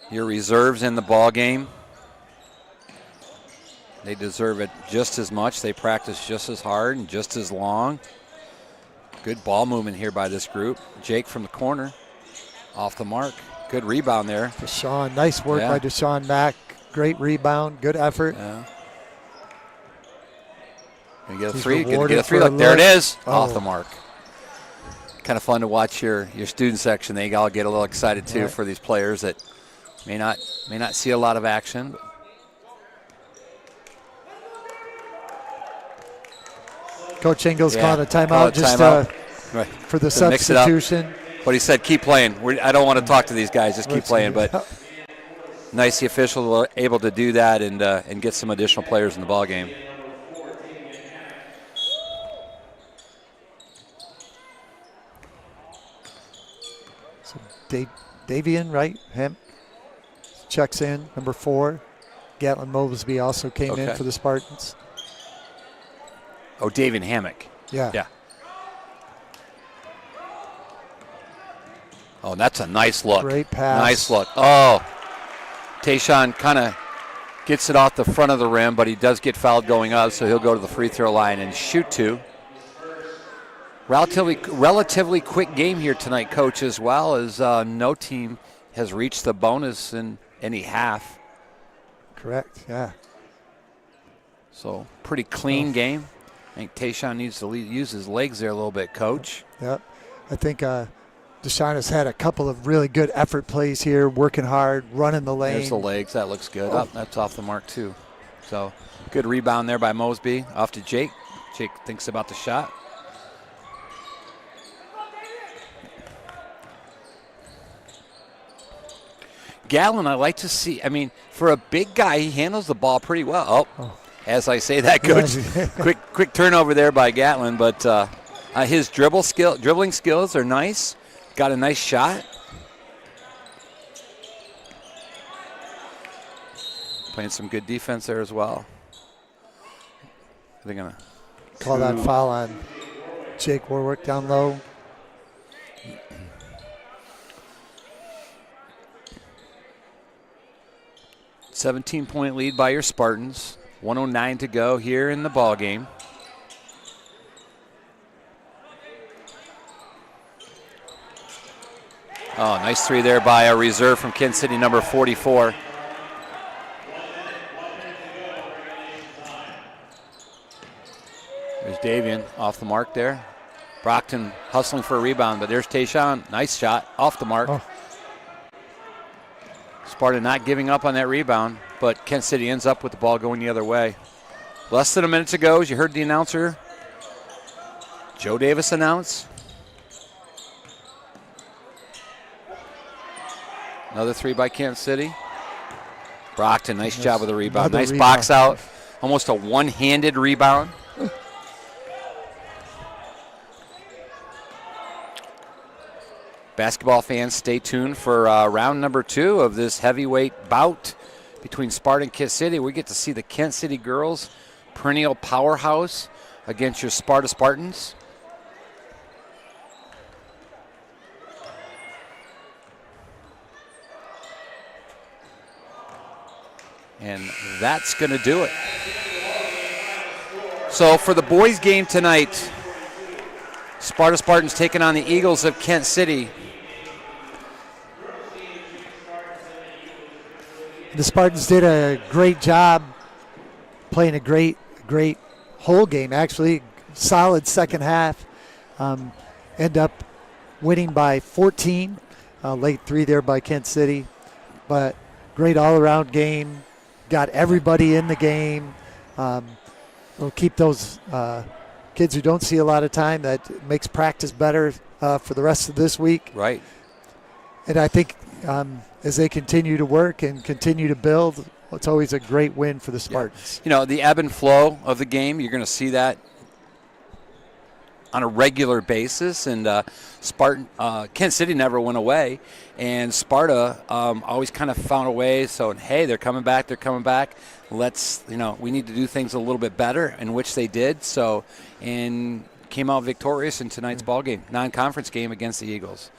reserves in the ball game. They deserve it just as much. They practice just as hard and just as long. Good ball movement here by this group. Jake from the corner, off the mark. Good rebound there. Deshaun, nice work by Deshaun Mack. Great rebound, good effort. Yeah. Gonna get a three. Gonna get a three. Look, there it is. Off the mark. Kind of fun to watch your student section. They all get a little excited too for these players that may not see a lot of action. Coach Ingles called a timeout for the substitution. But he said, keep playing. I don't want to talk to these guys. Just keep playing. But nice the official were able to do that and get some additional players in the ball game. So Davian, right? Him checks in, number 4. Gatlin Mosby also came in for the Spartans. Oh, Davian Hammock. Yeah. Oh, that's a nice look. Great pass. Nice look. Oh, Tayshaun kind of gets it off the front of the rim, but he does get fouled going up, so he'll go to the free throw line and shoot two. Relatively quick game here tonight, Coach, as well as no team has reached the bonus in any half. Correct, yeah. So pretty clean game. I think Tayshaun needs to use his legs there a little bit, Coach. Yep. I think Deshaun has had a couple of really good effort plays here, working hard, running the lane. There's the legs. That looks good. Oh, that's off the mark, too. So good rebound there by Mosby. Off to Jake. Jake thinks about the shot. Gallon, I like to see. I mean, for a big guy, he handles the ball pretty well. Oh. As I say that, Coach, quick turnover there by Gatlin, but his dribbling skills are nice. Got a nice shot. Playing some good defense there as well. They're gonna call that foul on Jake Warwick down low. $17-point lead by your Spartans. 1:09 to go here in the ball game. Oh, nice three there by a reserve from Kent City, number 44. There's Davian off the mark there. Brockton hustling for a rebound, but there's Tayshaun. Nice shot off the mark. Oh. Sparta not giving up on that rebound, but Kent City ends up with the ball going the other way. Less than a minute to go, as you heard the announcer, Joe Davis announce. Another three by Kent City. Brockton, nice job with the rebound. Nice box out, almost a one-handed rebound. Basketball fans, stay tuned for round number 2 of this heavyweight bout between Sparta and Kent City. We get to see the Kent City girls, perennial powerhouse, against your Sparta Spartans. And that's going to do it. So for the boys' game tonight, Sparta Spartans taking on the Eagles of Kent City. The Spartans did a great job playing a great whole game, actually. Solid second half. End up winning by 14. Late three there by Kent City. But great all-around game. Got everybody in the game. We'll keep those kids who don't see a lot of time. That makes practice better for the rest of this week. Right. And I think as they continue to work and continue to build, it's always a great win for the Spartans. Yeah. You know, the ebb and flow of the game, you're going to see that on a regular basis. And Kent City never went away. And Sparta always kind of found a way. So, hey, they're coming back. Let's, we need to do things a little bit better, in which they did. So, and came out victorious in tonight's ball game, non-conference game against the Eagles.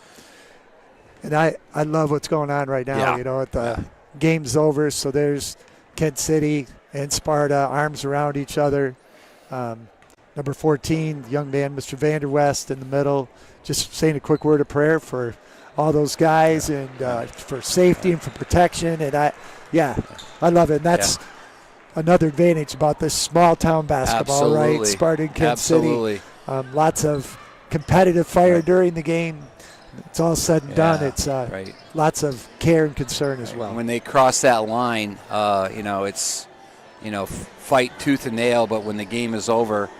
And I love what's going on right now. The game's over, so there's Kent City and Sparta, arms around each other. Number 14, young man, Mr. Vanderwest in the middle, just saying a quick word of prayer for all those guys and for safety and for protection. And I love it. And that's another advantage about this small-town basketball, right? Sparta and Kent City. Lots of competitive fire during the game. It's all said and done. It's lots of care and concern as well. When they cross that line, it's, fight tooth and nail. But when the game is over,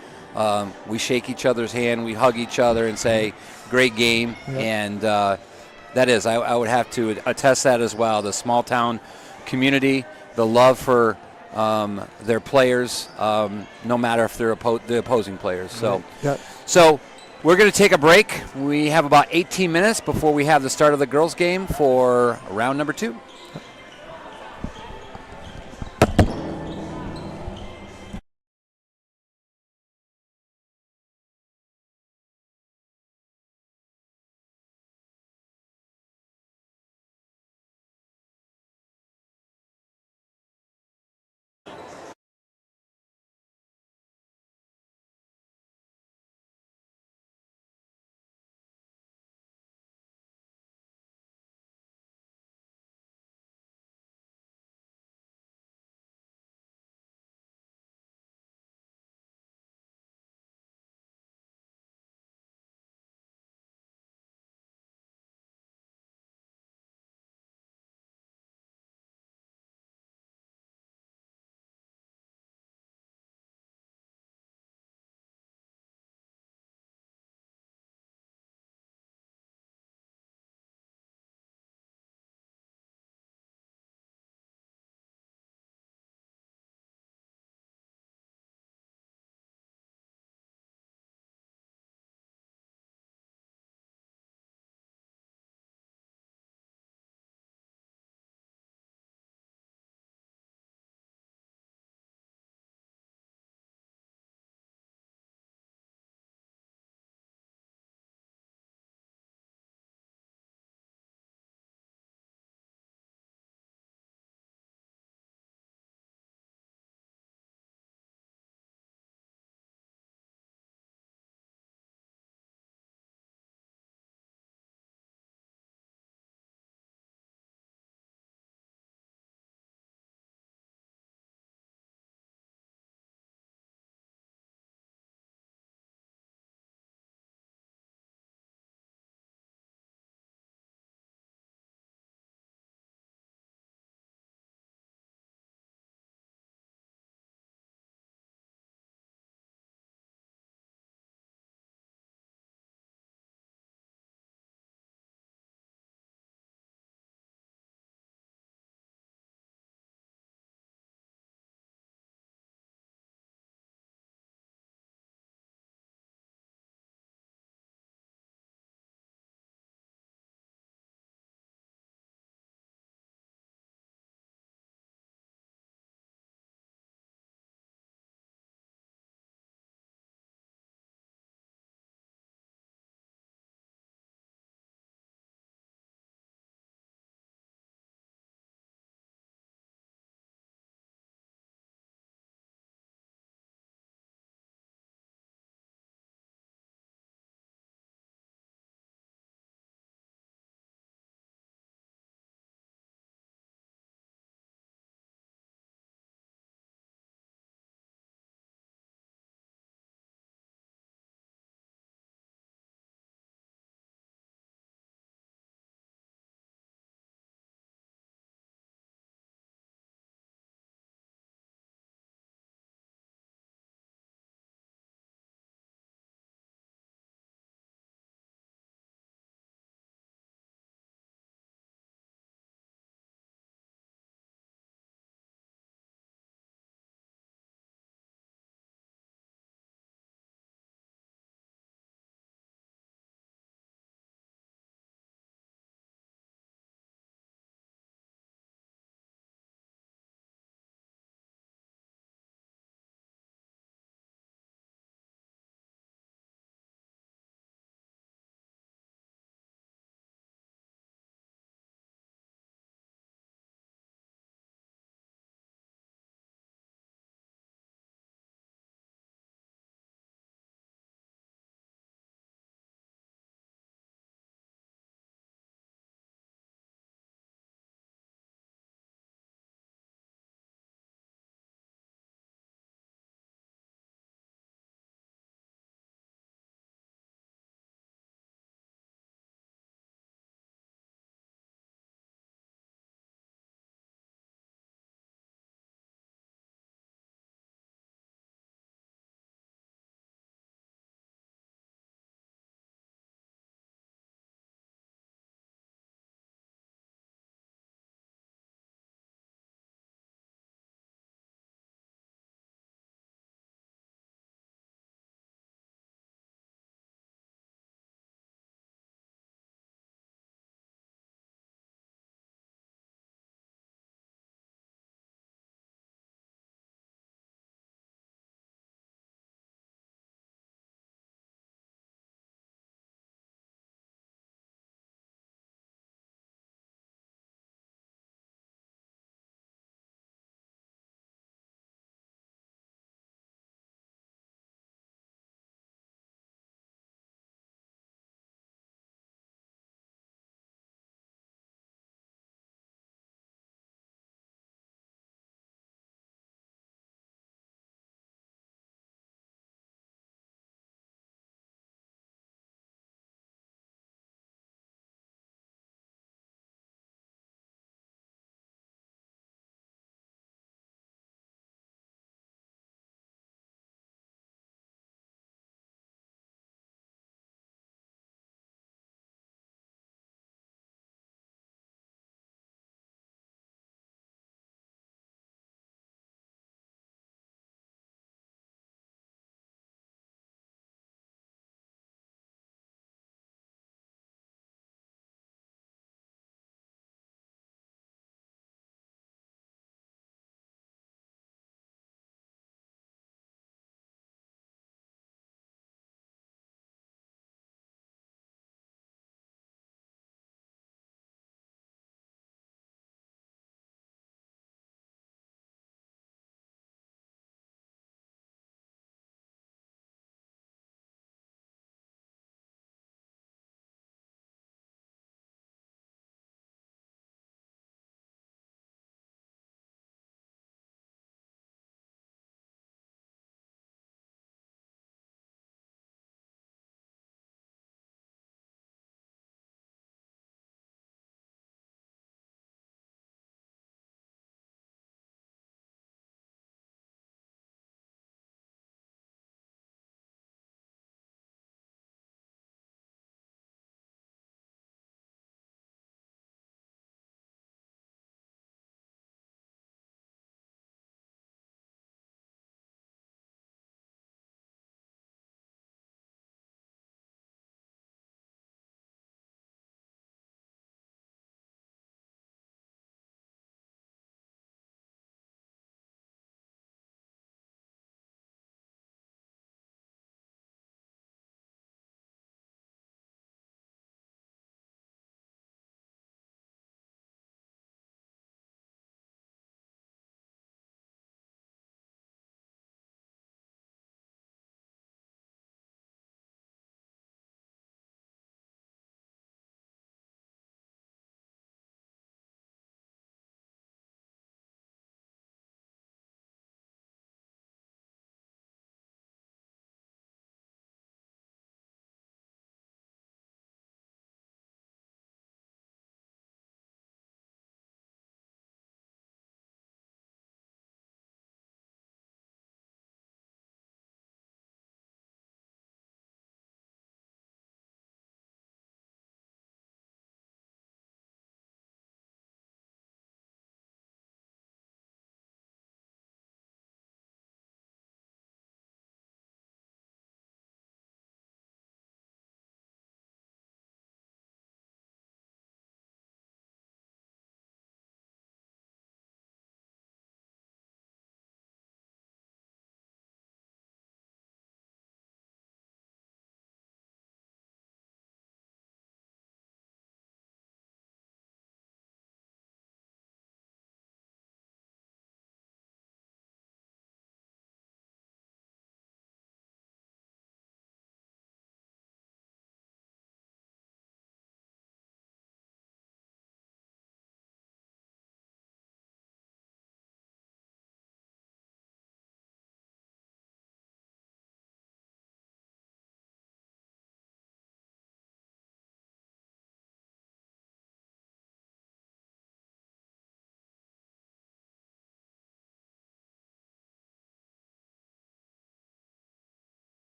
we shake each other's hand, we hug each other and say, great game. Yep. And that is, I would have to attest that as well. The small town community, the love for their players, no matter if they're the opposing players. So, so we're going to take a break. We have about 18 minutes before we have the start of the girls' game for round number 2.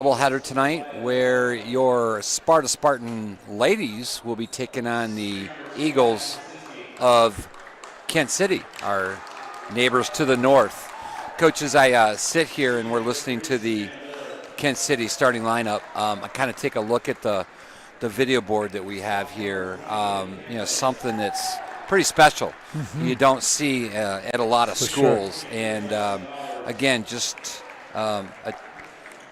doubleheader tonight where your Spartan ladies will be taking on the Eagles of Kent City, our neighbors to the north. Coach, as I sit here and we're listening to the Kent City starting lineup, I kind of take a look at the video board that we have here. Something that's pretty special. Mm-hmm. You don't see at a lot of For schools. Sure. And again, just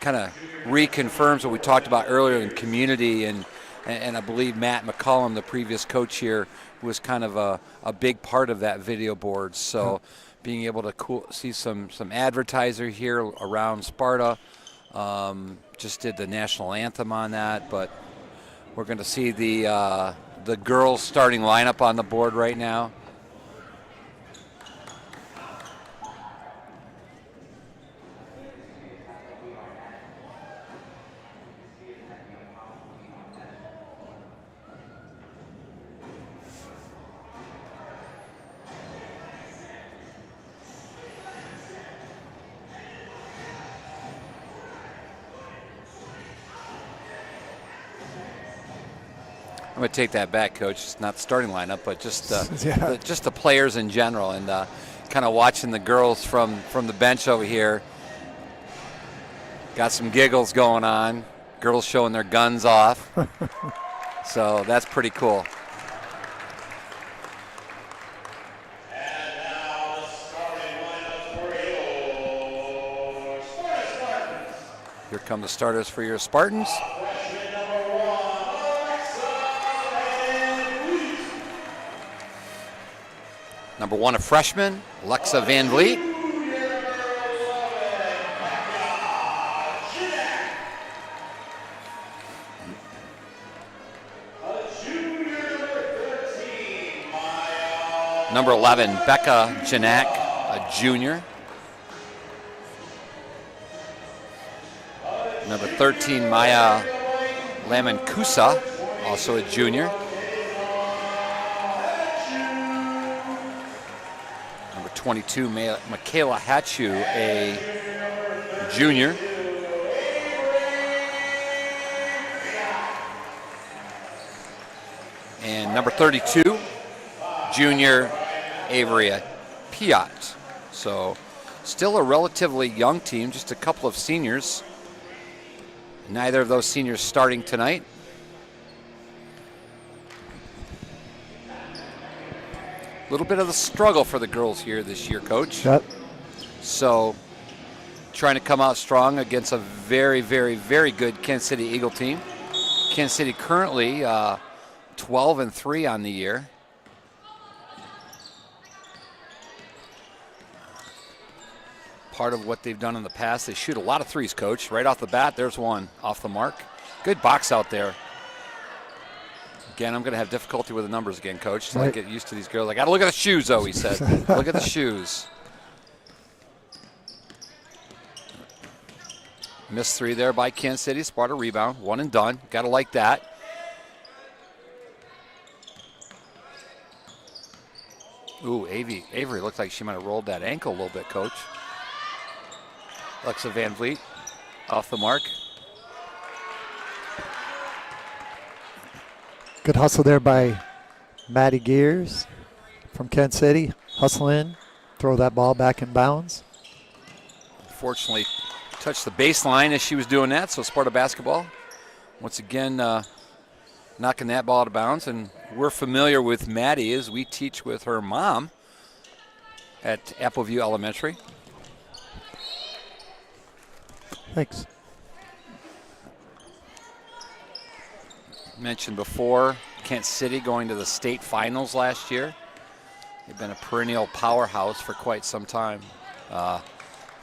kind of reconfirms what we talked about earlier in community, and I believe Matt McCollum, the previous coach here, was kind of a big part of that video board. So being able to see some advertiser here around Sparta, just did the national anthem on that, but we're going to see the girls starting lineup on the board right now. I'm going to take that back, Coach. It's not the starting lineup, but just just the players in general, and kind of watching the girls from the bench over here. Got some giggles going on. Girls showing their guns off. So that's pretty cool. Here come the starters for your Spartans. Number 1, a freshman, Alexa Van Vliet. Number 11, Becca Janak, a junior. Number 13, Maya Lamancusa, also a junior. 22, Michaela Hatchu, a junior. And number 32, junior Avery Piat. So still a relatively young team, just a couple of seniors. Neither of those seniors starting tonight. A little bit of a struggle for the girls here this year, Coach. Yep. So trying to come out strong against a very, very, very good Kansas City Eagle team. Kansas City currently 12-3 on the year. Part of what they've done in the past, they shoot a lot of threes, Coach. Right off the bat, there's one off the mark. Good box out there. Again, I'm going to have difficulty with the numbers again, Coach. So I get used to these girls. I got to look at the shoes, though, he said. Look at the shoes. Missed 3 there by Kansas City. Sparta rebound. 1 and done. Got to like that. Ooh, Avery looked like she might have rolled that ankle a little bit, Coach. Alexa Van Vliet off the mark. Good hustle there by Maddie Gears from Kent City. Hustle in, throw that ball back in bounds. Unfortunately, touched the baseline as she was doing that, so Sparta basketball once again knocking that ball out of bounds. And we're familiar with Maddie as we teach with her mom at Appleview Elementary. Thanks. Mentioned before, Kent City going to the state finals last year. They've been a perennial powerhouse for quite some time.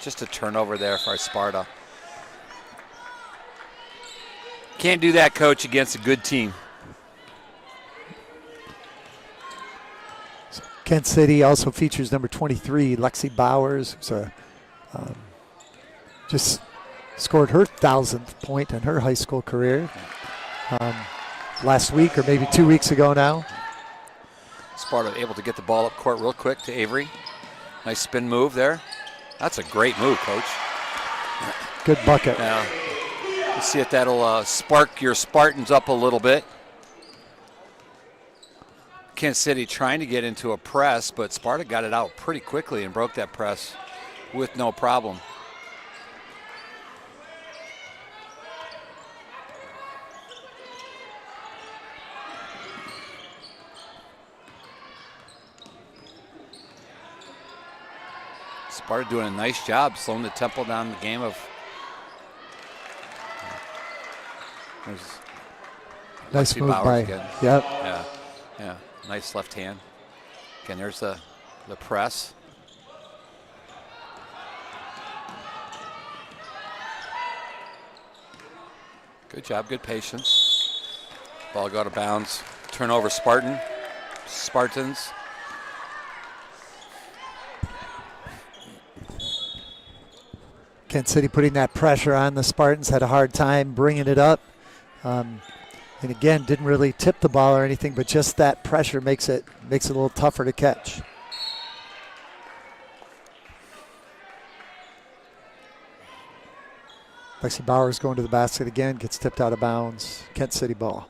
Just a turnover there for Sparta. Can't do that, Coach, against a good team. Kent City also features number 23, Lexi Bowers, who's just scored her 1,000th point in her high school career. Last week or maybe 2 weeks ago now. Sparta able to get the ball up court real quick to Avery. Nice spin move there. That's a great move, Coach. Good bucket. Yeah. Let's see if that'll spark your Spartans up a little bit. Kansas City trying to get into a press, but Sparta got it out pretty quickly and broke that press with no problem. Sparta doing a nice job slowing the tempo down in the game of. Nice move Bowers by. again. Yep. Yeah. Nice left hand. Again, there's the press. Good job, good patience. Ball go out of bounds. Turnover Spartans. Kansas City putting that pressure on the Spartans, had a hard time bringing it up. And again, didn't really tip the ball or anything, but just that pressure makes it a little tougher to catch. Lexi Bowers going to the basket again, gets tipped out of bounds. Kent City ball.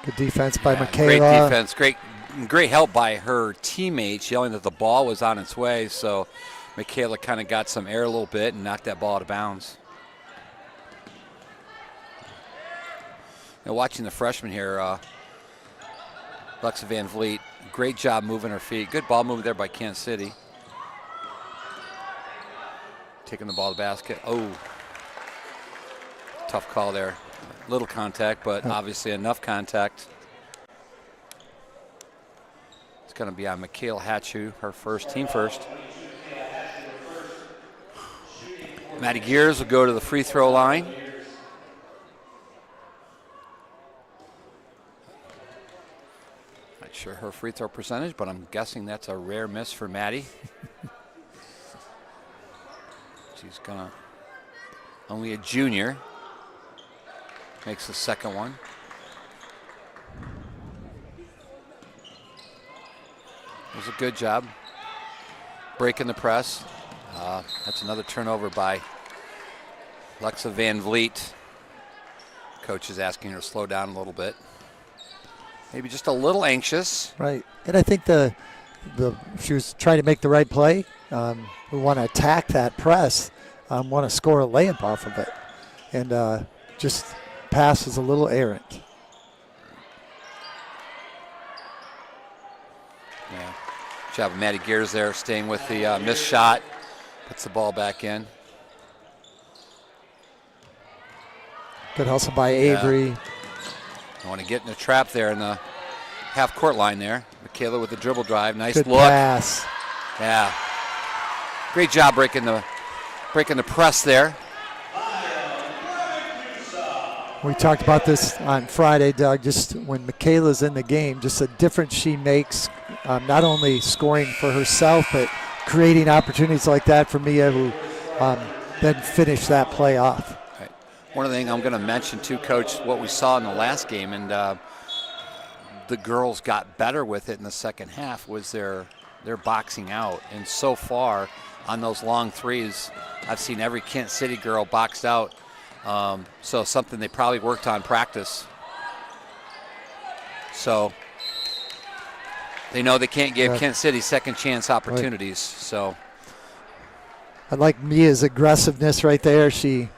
Good defense by Michaela. Great defense, great help by her teammates, yelling that the ball was on its way. So Michaela kind of got some air a little bit and knocked that ball out of bounds. Watching the freshman here, Lexa Van Vliet, great job moving her feet. Good ball move there by Kansas City. Taking the ball to the basket. Oh, tough call there. Little contact, but obviously enough contact. It's going to be on Michaela Hatchu, her team first. Maddie Gears will go to the free throw line. Not sure her free throw percentage, but I'm guessing that's a rare miss for Maddie. She's only a junior. Makes the second one. It was a good job breaking the press. That's another turnover by Lexa Van Vliet. Coach is asking her to slow down a little bit. Maybe just a little anxious. Right, and I think she was trying to make the right play. We want to attack that press, want to score a layup off of it, and just pass is a little errant. Yeah, good job of Maddie Gears there, staying with the missed shot. Puts the ball back in. Good hustle by Avery. I want to get in the trap there in the half-court line there. Michaela with the dribble drive. Nice Good look. pass. Yeah. Great job breaking the press there. We talked about this on Friday, Doug, just when Michaela's in the game, just a difference she makes, not only scoring for herself, but creating opportunities like that for Mia, who then finished that play off. Right. One of the things I'm going to mention too, Coach, what we saw in the last game, and the girls got better with it in the second half, was their boxing out. And so far on those long threes, I've seen every Kent City girl boxed out. So something they probably worked on practice. So they know they can't give Kent City second chance opportunities. Right. So I like Mia's aggressiveness right there. She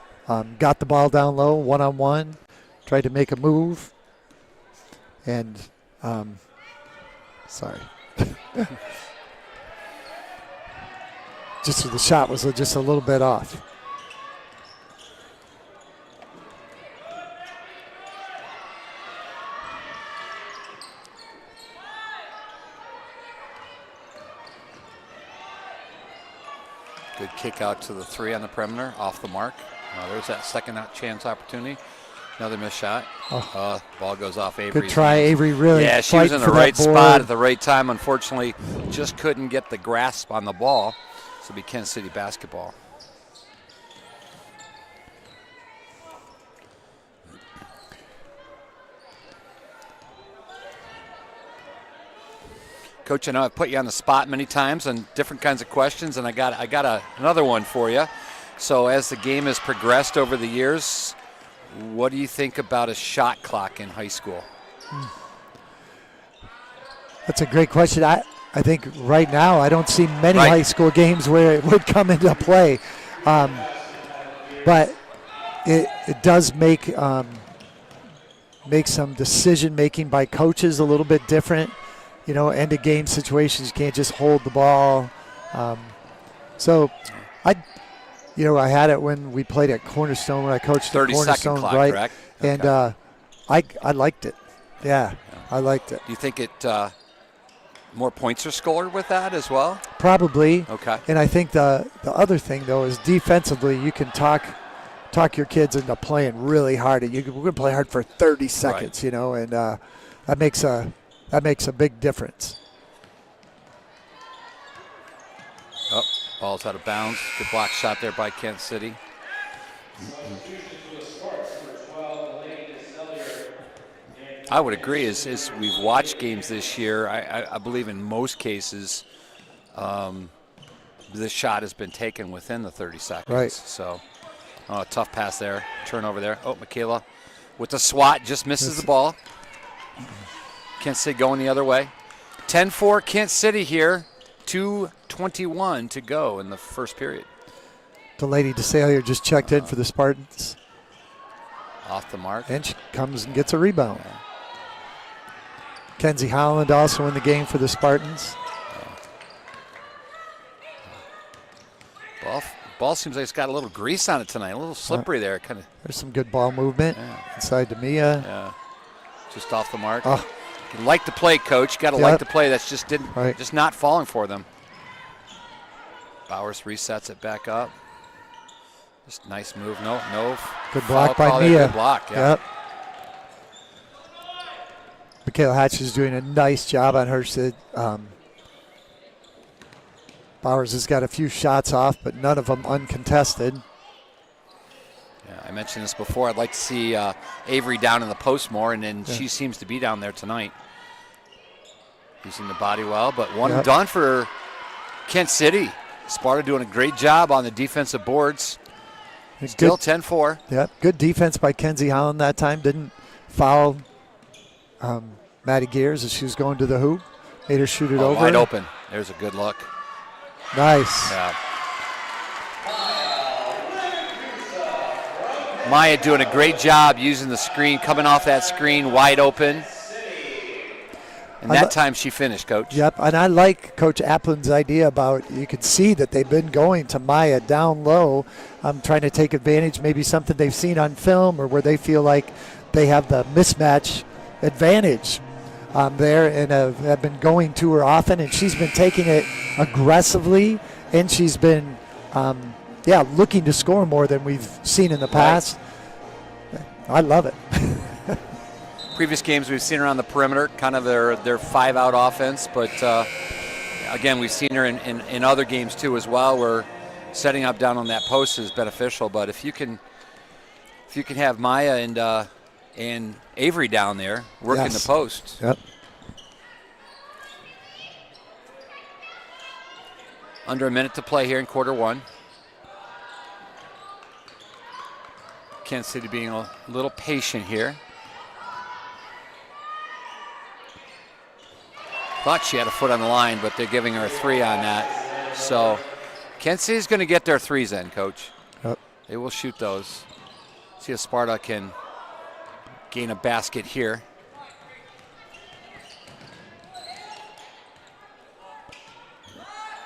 got the ball down low, one-on-one, tried to make a move, and just the shot was just a little bit off. Good kick out to the three on the perimeter, off the mark. There's that second chance opportunity. Another missed shot. Ball goes off Avery's Good try, hands. Avery, really. Yeah, she was in the right spot at the right time. Unfortunately, just couldn't get the grasp on the ball. So it'll be Kansas City basketball. Coach, I know I've put you on the spot many times on different kinds of questions, and I got another one for you. So as the game has progressed over the years, what do you think about a shot clock in high school? That's a great question. I think right now I don't see many high school games where it would come into play. But it does make some decision making by coaches a little bit different. End of game situations, you can't just hold the ball. So I had it when we played at Cornerstone, when I coached at 30-second Cornerstone, clock, right? correct? And I liked it. Yeah, I liked it. Do you think it more points are scored with that as well? Probably. Okay. And I think the other thing though is defensively, you can talk your kids into playing really hard. We're going to play hard for 30 seconds, and that makes a big difference. Oh, ball's out of bounds. Good block shot there by Kent City. I would agree. As we've watched games this year, I believe in most cases the shot has been taken within the 30 seconds. Right. So, tough pass there. Turnover there. Oh, Michaela with the swat just misses the ball. Kent City going the other way. 10-4 Kent City here. 2:21 to go in the first period. The Lady DeSalier just checked in for the Spartans. Off the mark. And she comes and gets a rebound. Yeah. Kenzie Holland also in the game for the Spartans. Ball seems like it's got a little grease on it tonight. A little slippery there. There's some good ball movement inside to Mia. Yeah. Just off the mark. Oh. You like to play, Coach. You got to like to play. That's just just not falling for them. Bowers resets it back up. Just nice move. No. Good block by Mia. Good block. Yeah. Yep. Michaela Hatch is doing a nice job on her. Bowers has got a few shots off, but none of them uncontested. Yeah, I mentioned this before. I'd like to see Avery down in the post more, and then she seems to be down there tonight. Using the body well, but one and done for Kent City. Sparta doing a great job on the defensive boards. Still 10-4. Yep, good defense by Kenzie Holland that time. Didn't foul Maddie Gears as she was going to the hoop. Made her shoot it over. Wide open. There's a good look. Nice. Yeah. Maya doing a great job using the screen, coming off that screen wide open. And that time she finished, Coach. Yep, and I like Coach Applin's idea about, you can see that they've been going to Maya down low, trying to take advantage, maybe something they've seen on film or where they feel like they have the mismatch advantage there, and have been going to her often, and she's been taking it aggressively, and she's been looking to score more than we've seen in the past. I love it. Previous games we've seen her on the perimeter, kind of their 5-out offense, but again, we've seen her in other games too as well, where setting up down on that post is beneficial. But if you can have Maya and Avery down there working the post. Yep. Under a minute to play here in quarter one. Kent City being a little patient here. Thought she had a foot on the line, but they're giving her a 3 on that. So Kent City's going to get their 3s in, Coach. Yep. They will shoot those. See if Sparta can gain a basket here.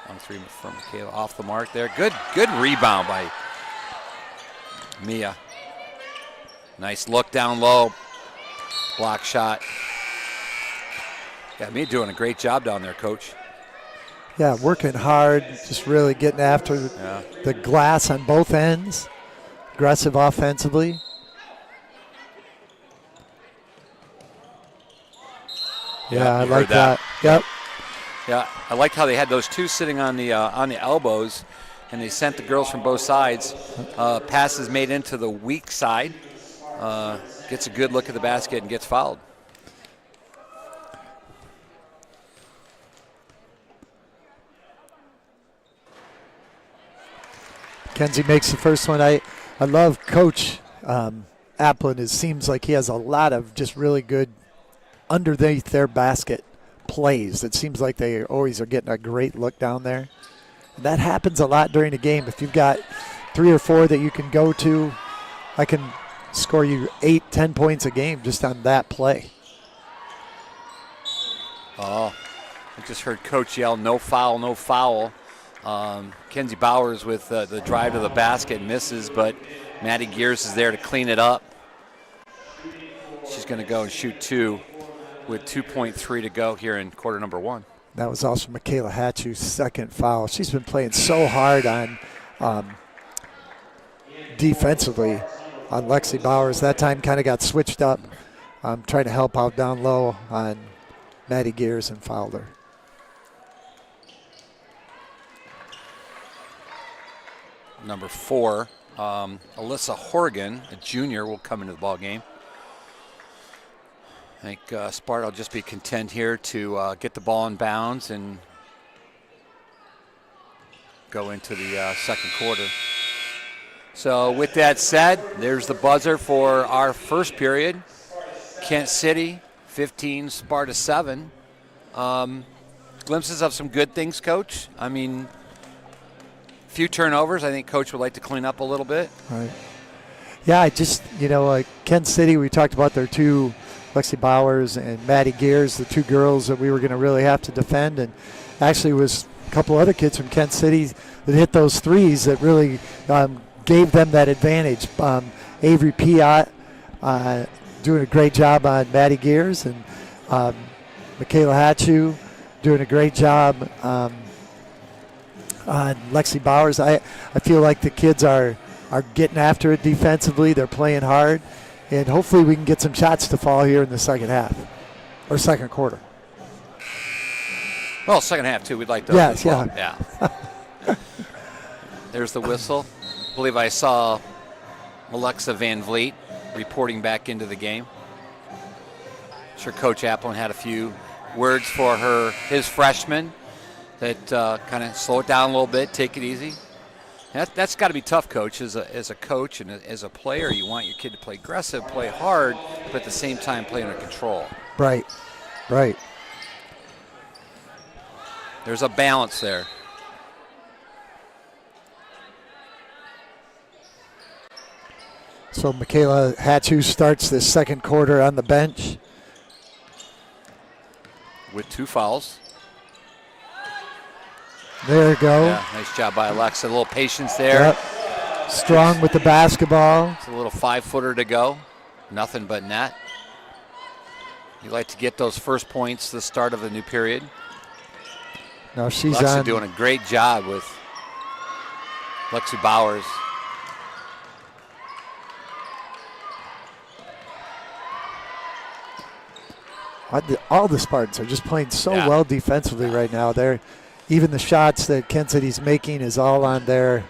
On 3 from Michaela, off the mark there. Good rebound by Mia. Nice look down low. Block shot. Yeah, Mia doing a great job down there, Coach. Yeah, working hard, just really getting after the glass on both ends. Aggressive offensively. Yeah, I like that. Yep. Yeah, I like how they had those two sitting on the elbows, and they sent the girls from both sides. Passes made into the weak side. Gets a good look at the basket and gets fouled. Kenzie makes the first one. I love Coach Applin. It seems like he has a lot of just really good underneath their basket plays. It seems like they always are getting a great look down there. And that happens a lot during the game. If you've got 3 or 4 that you can go to, I can score you 8-10 points a game just on that play. Oh, I just heard Coach yell, "No foul, no foul." Kenzie Bowers with the drive to the basket misses, but Maddie Gears is there to clean it up. She's going to go and shoot 2 with 2.3 to go here in quarter number 1. That was also Michaela Hatchew's second foul. She's been playing so hard on defensively on Lexi Bowers. That time kind of got switched up, trying to help out down low on Maddie Gears and fouled her. Number 4, Alyssa Horgan, a junior, will come into the ball game. I think Sparta will just be content here to get the ball in bounds and go into the second quarter. So with that said, there's the buzzer for our first period. Kent City 15, Sparta 7. Glimpses of some good things, Coach. I mean, few turnovers. I think Coach would like to clean up a little bit. Right. Yeah, I just, Kent City, we talked about their 2, Lexi Bowers and Maddie Gears, the 2 girls that we were going to really have to defend. And actually was a couple other kids from Kent City that hit those threes that really gave them that advantage. Avery Piat doing a great job on Maddie Gears, and Michaela Hatchew doing a great job on Lexi Bowers. I feel like the kids are getting after it defensively. They're playing hard, and hopefully we can get some shots to fall here in the second half or second quarter. Well, second half too. We'd like those. Yes, as well. Yeah. There's the whistle. I believe I saw Alexa Van Vliet reporting back into the game. I'm sure Coach Applin had a few words for his freshmen that kind of slow it down a little bit, take it easy. That's got to be tough, Coach. As a coach and as a player, you want your kid to play aggressive, play hard, but at the same time play under control. Right. There's a balance there. So Michaela Hatchew starts this second quarter on the bench with 2 fouls. There you go. Yeah, nice job by Alexa. A little patience there. Yep. Strong with the basketball. It's a little 5-footer to go. Nothing but net. You like to get those first points the start of a new period. Now she's Alexa doing a great job with Lexi Bowers. All the Spartans are just playing so well defensively right now. Even the shots that Kent City's making is all on their,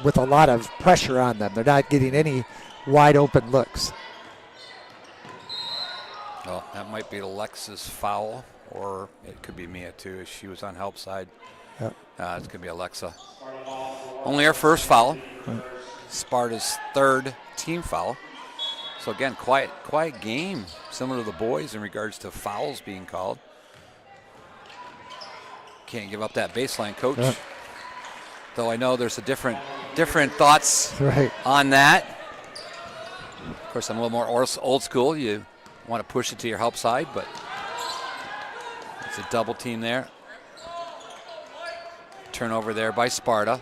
with a lot of pressure on them. They're not getting any wide open looks. Well, that might be Alexa's foul, or it could be Mia too. She was on help side. Yep. It's going to be Alexa. Only our first foul. Right. Sparta's 3rd team foul. So again, quiet game, similar to the boys in regards to fouls being called. Can't give up that baseline, Coach. Yep. Though I know there's a different thoughts right on that. Of course, I'm a little more old school. You want to push it to your help side, but it's a double team there. Turnover there by Sparta.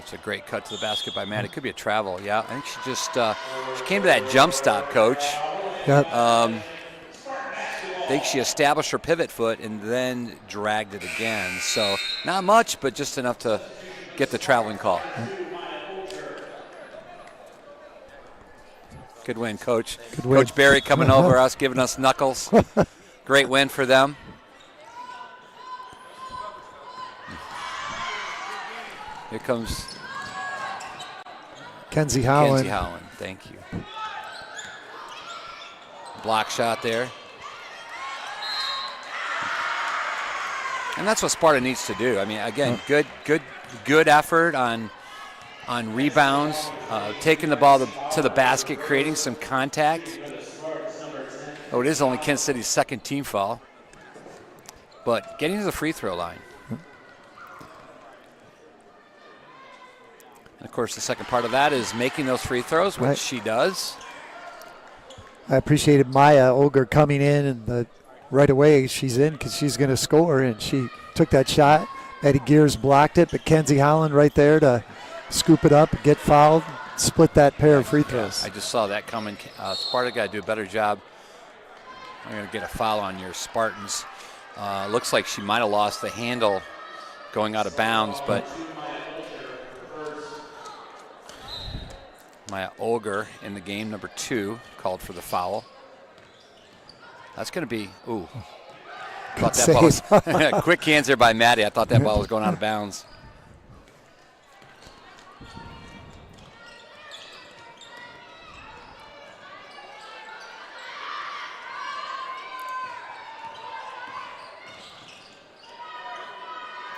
It's a great cut to the basket by Matt. It could be a travel. Yeah, I think she just she came to that jump stop, Coach. Yep. I think she established her pivot foot and then dragged it again. So not much, but just enough to get the traveling call. Good win, Coach. Good win. Coach Barry coming over us, giving us knuckles. Great win for them. Here comes Kenzie Howland. Kenzie Howland, thank you. Block shot there. And that's what Sparta needs to do. I mean, again, good effort on rebounds, taking the ball to the basket, creating some contact. Oh, it is only Kansas City's second team foul. But getting to the free throw line. And of course, the second part of that is making those free throws, which she does. I appreciated Maya Olger coming in, and right away she's in because she's going to score, and she took that shot. Eddie Gears blocked it, but Kenzie Holland right there to scoop it up, get fouled, split that pair of free throws. I just saw that coming. Sparta got to do a better job. I'm going to get a foul on your Spartans. Looks like she might have lost the handle going out of bounds, but Maya Olger in the game, number 2, called for the foul. That's going to be, thought that ball was, quick hands there by Maddie. I thought that ball was going out of bounds.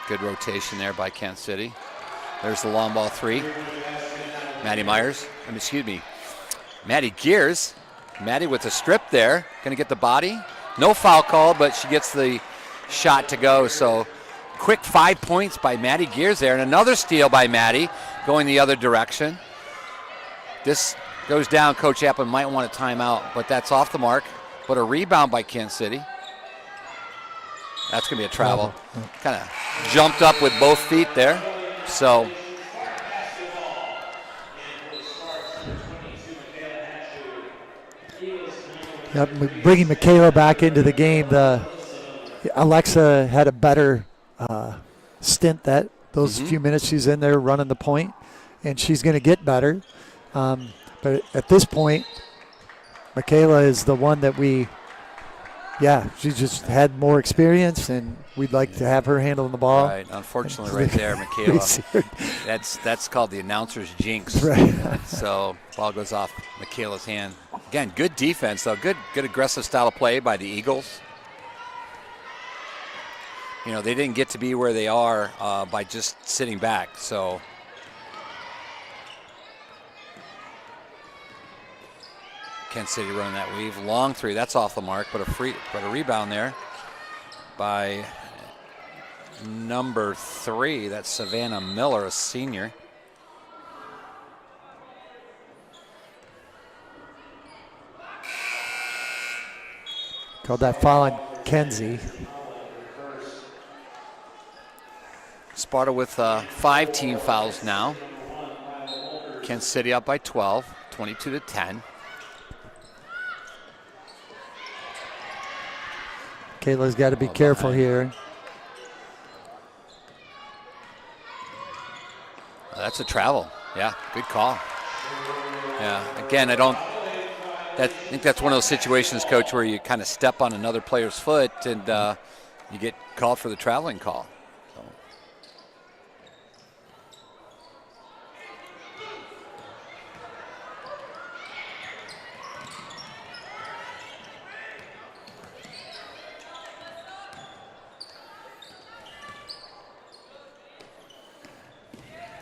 Good rotation there by Kansas City. There's the long ball 3. Maddie Gears. Maddie with a strip there. Going to get the body. No foul call, but she gets the shot to go. So quick 5 points by Maddie Gears there. And another steal by Maddie going the other direction. This goes down. Coach Appin might want a timeout, but that's off the mark. But a rebound by Kansas City. That's going to be a travel. Kind of jumped up with both feet there. So bringing Michaela back into the game, Alexa had a better stint those few minutes she's in there running the point, and she's going to get better. But at this point, Michaela is the one that she just had more experience, and we'd like to have her handling the ball. Right, unfortunately right there, Michaela. That's called the announcer's jinx. Right. So ball goes off Michaela's hand. Again, good defense, though. Good aggressive style of play by the Eagles. You know, they didn't get to be where they are by just sitting back. So Kansas City running that weave. Long 3, that's off the mark, but a rebound there by number 3. That's Savannah Miller, a senior. Called that foul on Kenzie. Sparta with 5 team fouls now. Kansas City up by 12, 22-10. Kayla's got to be careful here. That's a travel. Yeah, good call. Yeah, again, I think that's one of those situations, Coach, where you kind of step on another player's foot and you get called for the traveling call. So.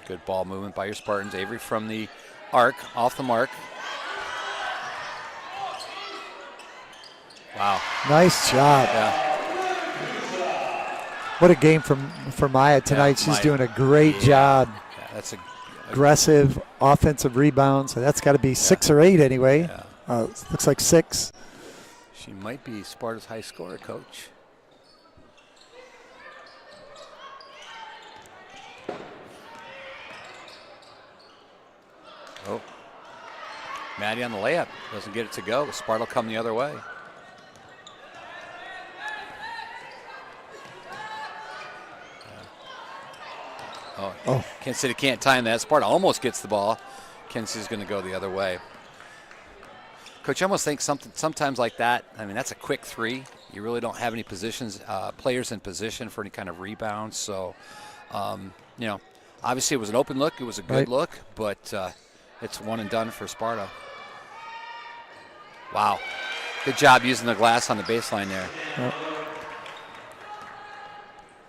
Good ball movement by your Spartans. Avery from the arc, off the mark. Wow. Nice job. Yeah. What a game for Maya tonight. She's doing a great job. Yeah, that's aggressive offensive rebounds. So that's got to be 6 or 8 anyway. Yeah. Looks like 6. She might be Sparta's high scorer, Coach. Oh. Maddie on the layup. Doesn't get it to go. Sparta will come the other way. Oh. Kansas City can't time that. Sparta almost gets the ball. Kansas City's going to go the other way. Coach, I almost think sometimes like that, I mean, that's a quick 3. You really don't have any players in position for any kind of rebounds. So, obviously it was an open look. It was a good look, but it's one and done for Sparta. Wow. Good job using the glass on the baseline there. Yep.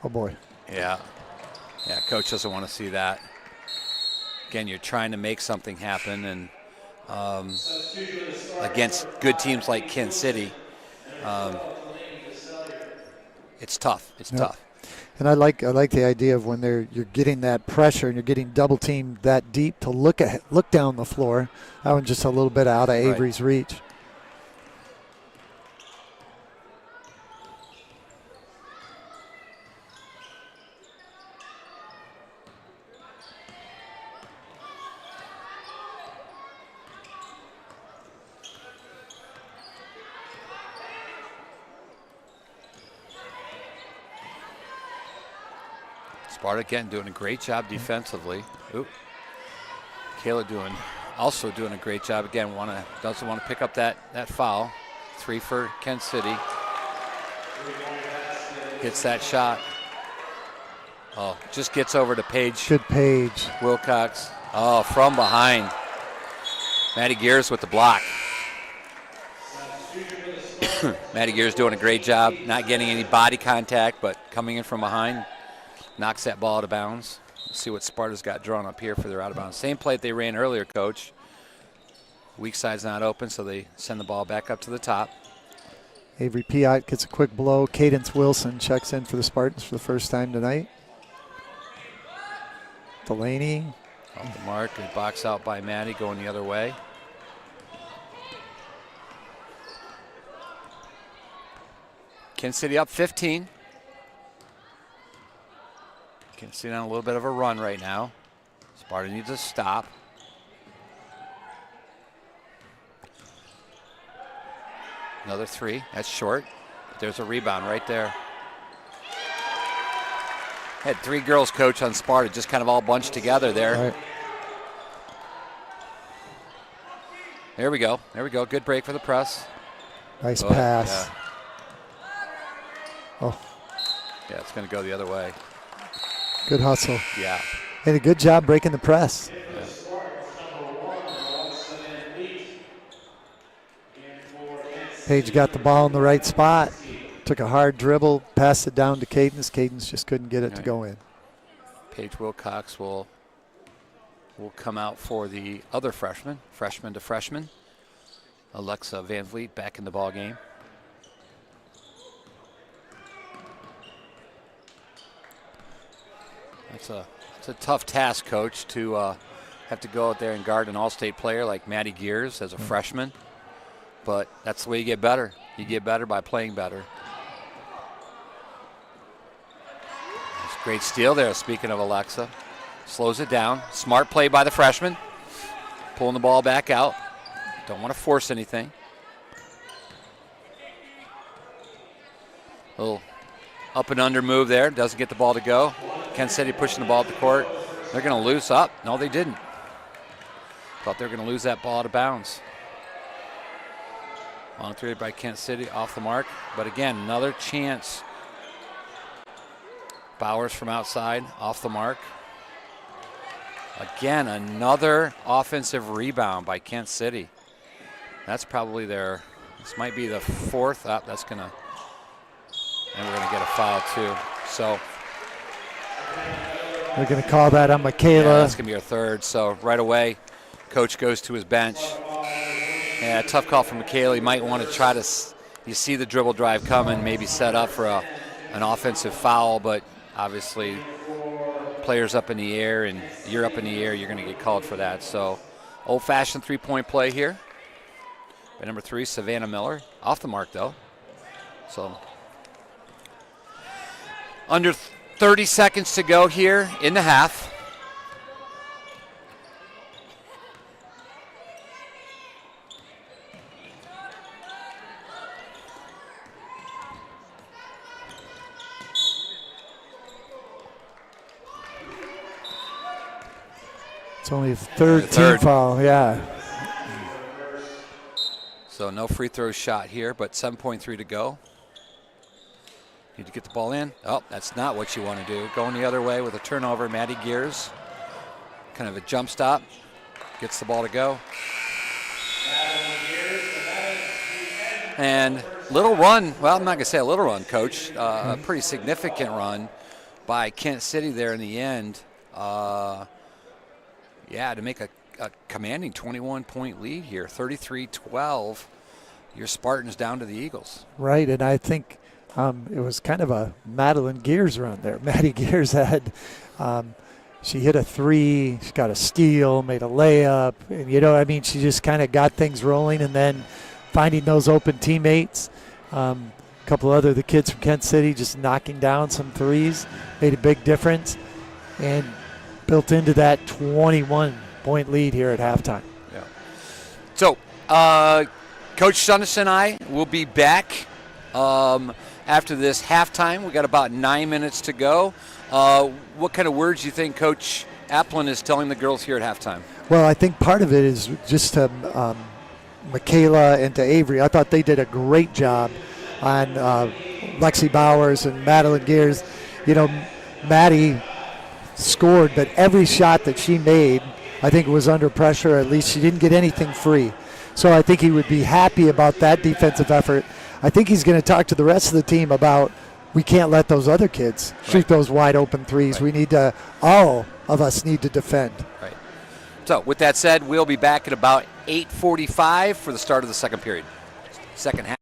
Oh, boy. Yeah. Yeah, coach doesn't want to see that. Again, you're trying to make something happen, and against good teams like Kansas City, it's tough. It's tough. And I like the idea of when you're getting that pressure and you're getting double teamed that deep to look down the floor. That one just a little bit out of Avery's reach. Sparta again doing a great job defensively. Ooh. Kayla also doing a great job again. Doesn't want to pick up that foul. 3 for Kent City. Gets that shot. Oh, just gets over to Paige. Good Paige. Wilcox. Oh, from behind. Maddie Gears with the block. Maddie Gears doing a great job, not getting any body contact, but coming in from behind. Knocks that ball out of bounds. Let's see what Sparta's got drawn up here for their out of bounds. Same play that they ran earlier, Coach. Weak side's not open, so they send the ball back up to the top. Avery Piot gets a quick blow. Cadence Wilson checks in for the Spartans for the first time tonight. Delaney. Off the mark and box out by Maddie, going the other way. Kansas City up 15. Kansas City on a little bit of a run right now. Sparta needs a stop. Another 3. That's short. But there's a rebound right there. Had 3 girls, Coach, on Sparta, just kind of all bunched together there. Right. There we go. There we go. Good break for the press. Nice pass. Yeah. Oh. Yeah, it's going to go the other way. Good hustle. Yeah. And a good job breaking the press. Yeah. Paige got the ball in the right spot. Took a hard dribble, passed it down to Cadence. Cadence just couldn't get it to go in. Paige Wilcox will come out for the other freshman to freshman. Alexa Van Vliet back in the ball game. It's a tough task, Coach, to have to go out there and guard an all-state player like Maddie Gears as a freshman. But that's the way you get better. You get better by playing better. That's a great steal there, speaking of Alexa. Slows it down. Smart play by the freshman. Pulling the ball back out. Don't want to force anything. Little up and under move there. Doesn't get the ball to go. Kent City pushing the ball up the court. They're going to lose up. No, they didn't. Thought they were going to lose that ball out of bounds. On 3 by Kent City, off the mark. But again, another chance. Bowers from outside, off the mark. Again, another offensive rebound by Kent City. That's probably this might be the 4th. That's going to, and we're going to get a foul too. So They're going to call that on Michaela. yeah, that's going to be our 3rd. So right away, Coach goes to his bench. Yeah, tough call from Michaela. You might want to try to, you see the dribble drive coming, maybe set up for an offensive foul, but obviously players up in the air and you're up in the air, you're going to get called for that. So old-fashioned 3-point play here by number 3, Savannah Miller. Off the mark, though. So under 30 seconds to go here in the half. It's only his third team foul, yeah. So no free throw shot here, but 7.3 to go. Need to get the ball in. Oh, that's not what you want to do. Going the other way with a turnover. Maddie Gears, kind of a jump stop, gets the ball to go. And little run, well, I'm not going to say a little run, Coach, a pretty significant run by Kent City there in the end. To make a commanding 21-point lead here, 33-12. Your Spartans down to the Eagles. Right, and I think it was kind of a Madeline Gears run there. Maddie Gears had she hit a 3, she got a steal, made a layup, and she just kind of got things rolling, and then finding those open teammates. A couple other the kids from Kent City just knocking down some threes made a big difference, and built into that 21-point lead here at halftime. Yeah. So, Coach Sunnis and I will be back after this halftime. We got about 9 minutes to go. What kind of words do you think Coach Applin is telling the girls here at halftime? Well, I think part of it is just to Michaela and to Avery. I thought they did a great job on Lexi Bowers and Madeline Gears. Maddie scored, but every shot that she made, I think, was under pressure. At least she didn't get anything free. So I think he would be happy about that defensive effort. I think he's going to talk to the rest of the team about we can't let those other kids shoot those wide open threes. Right. We need to, all of us need to defend. Right. So with that said, we'll be back at about 8:45 for the start of the second period. Second half.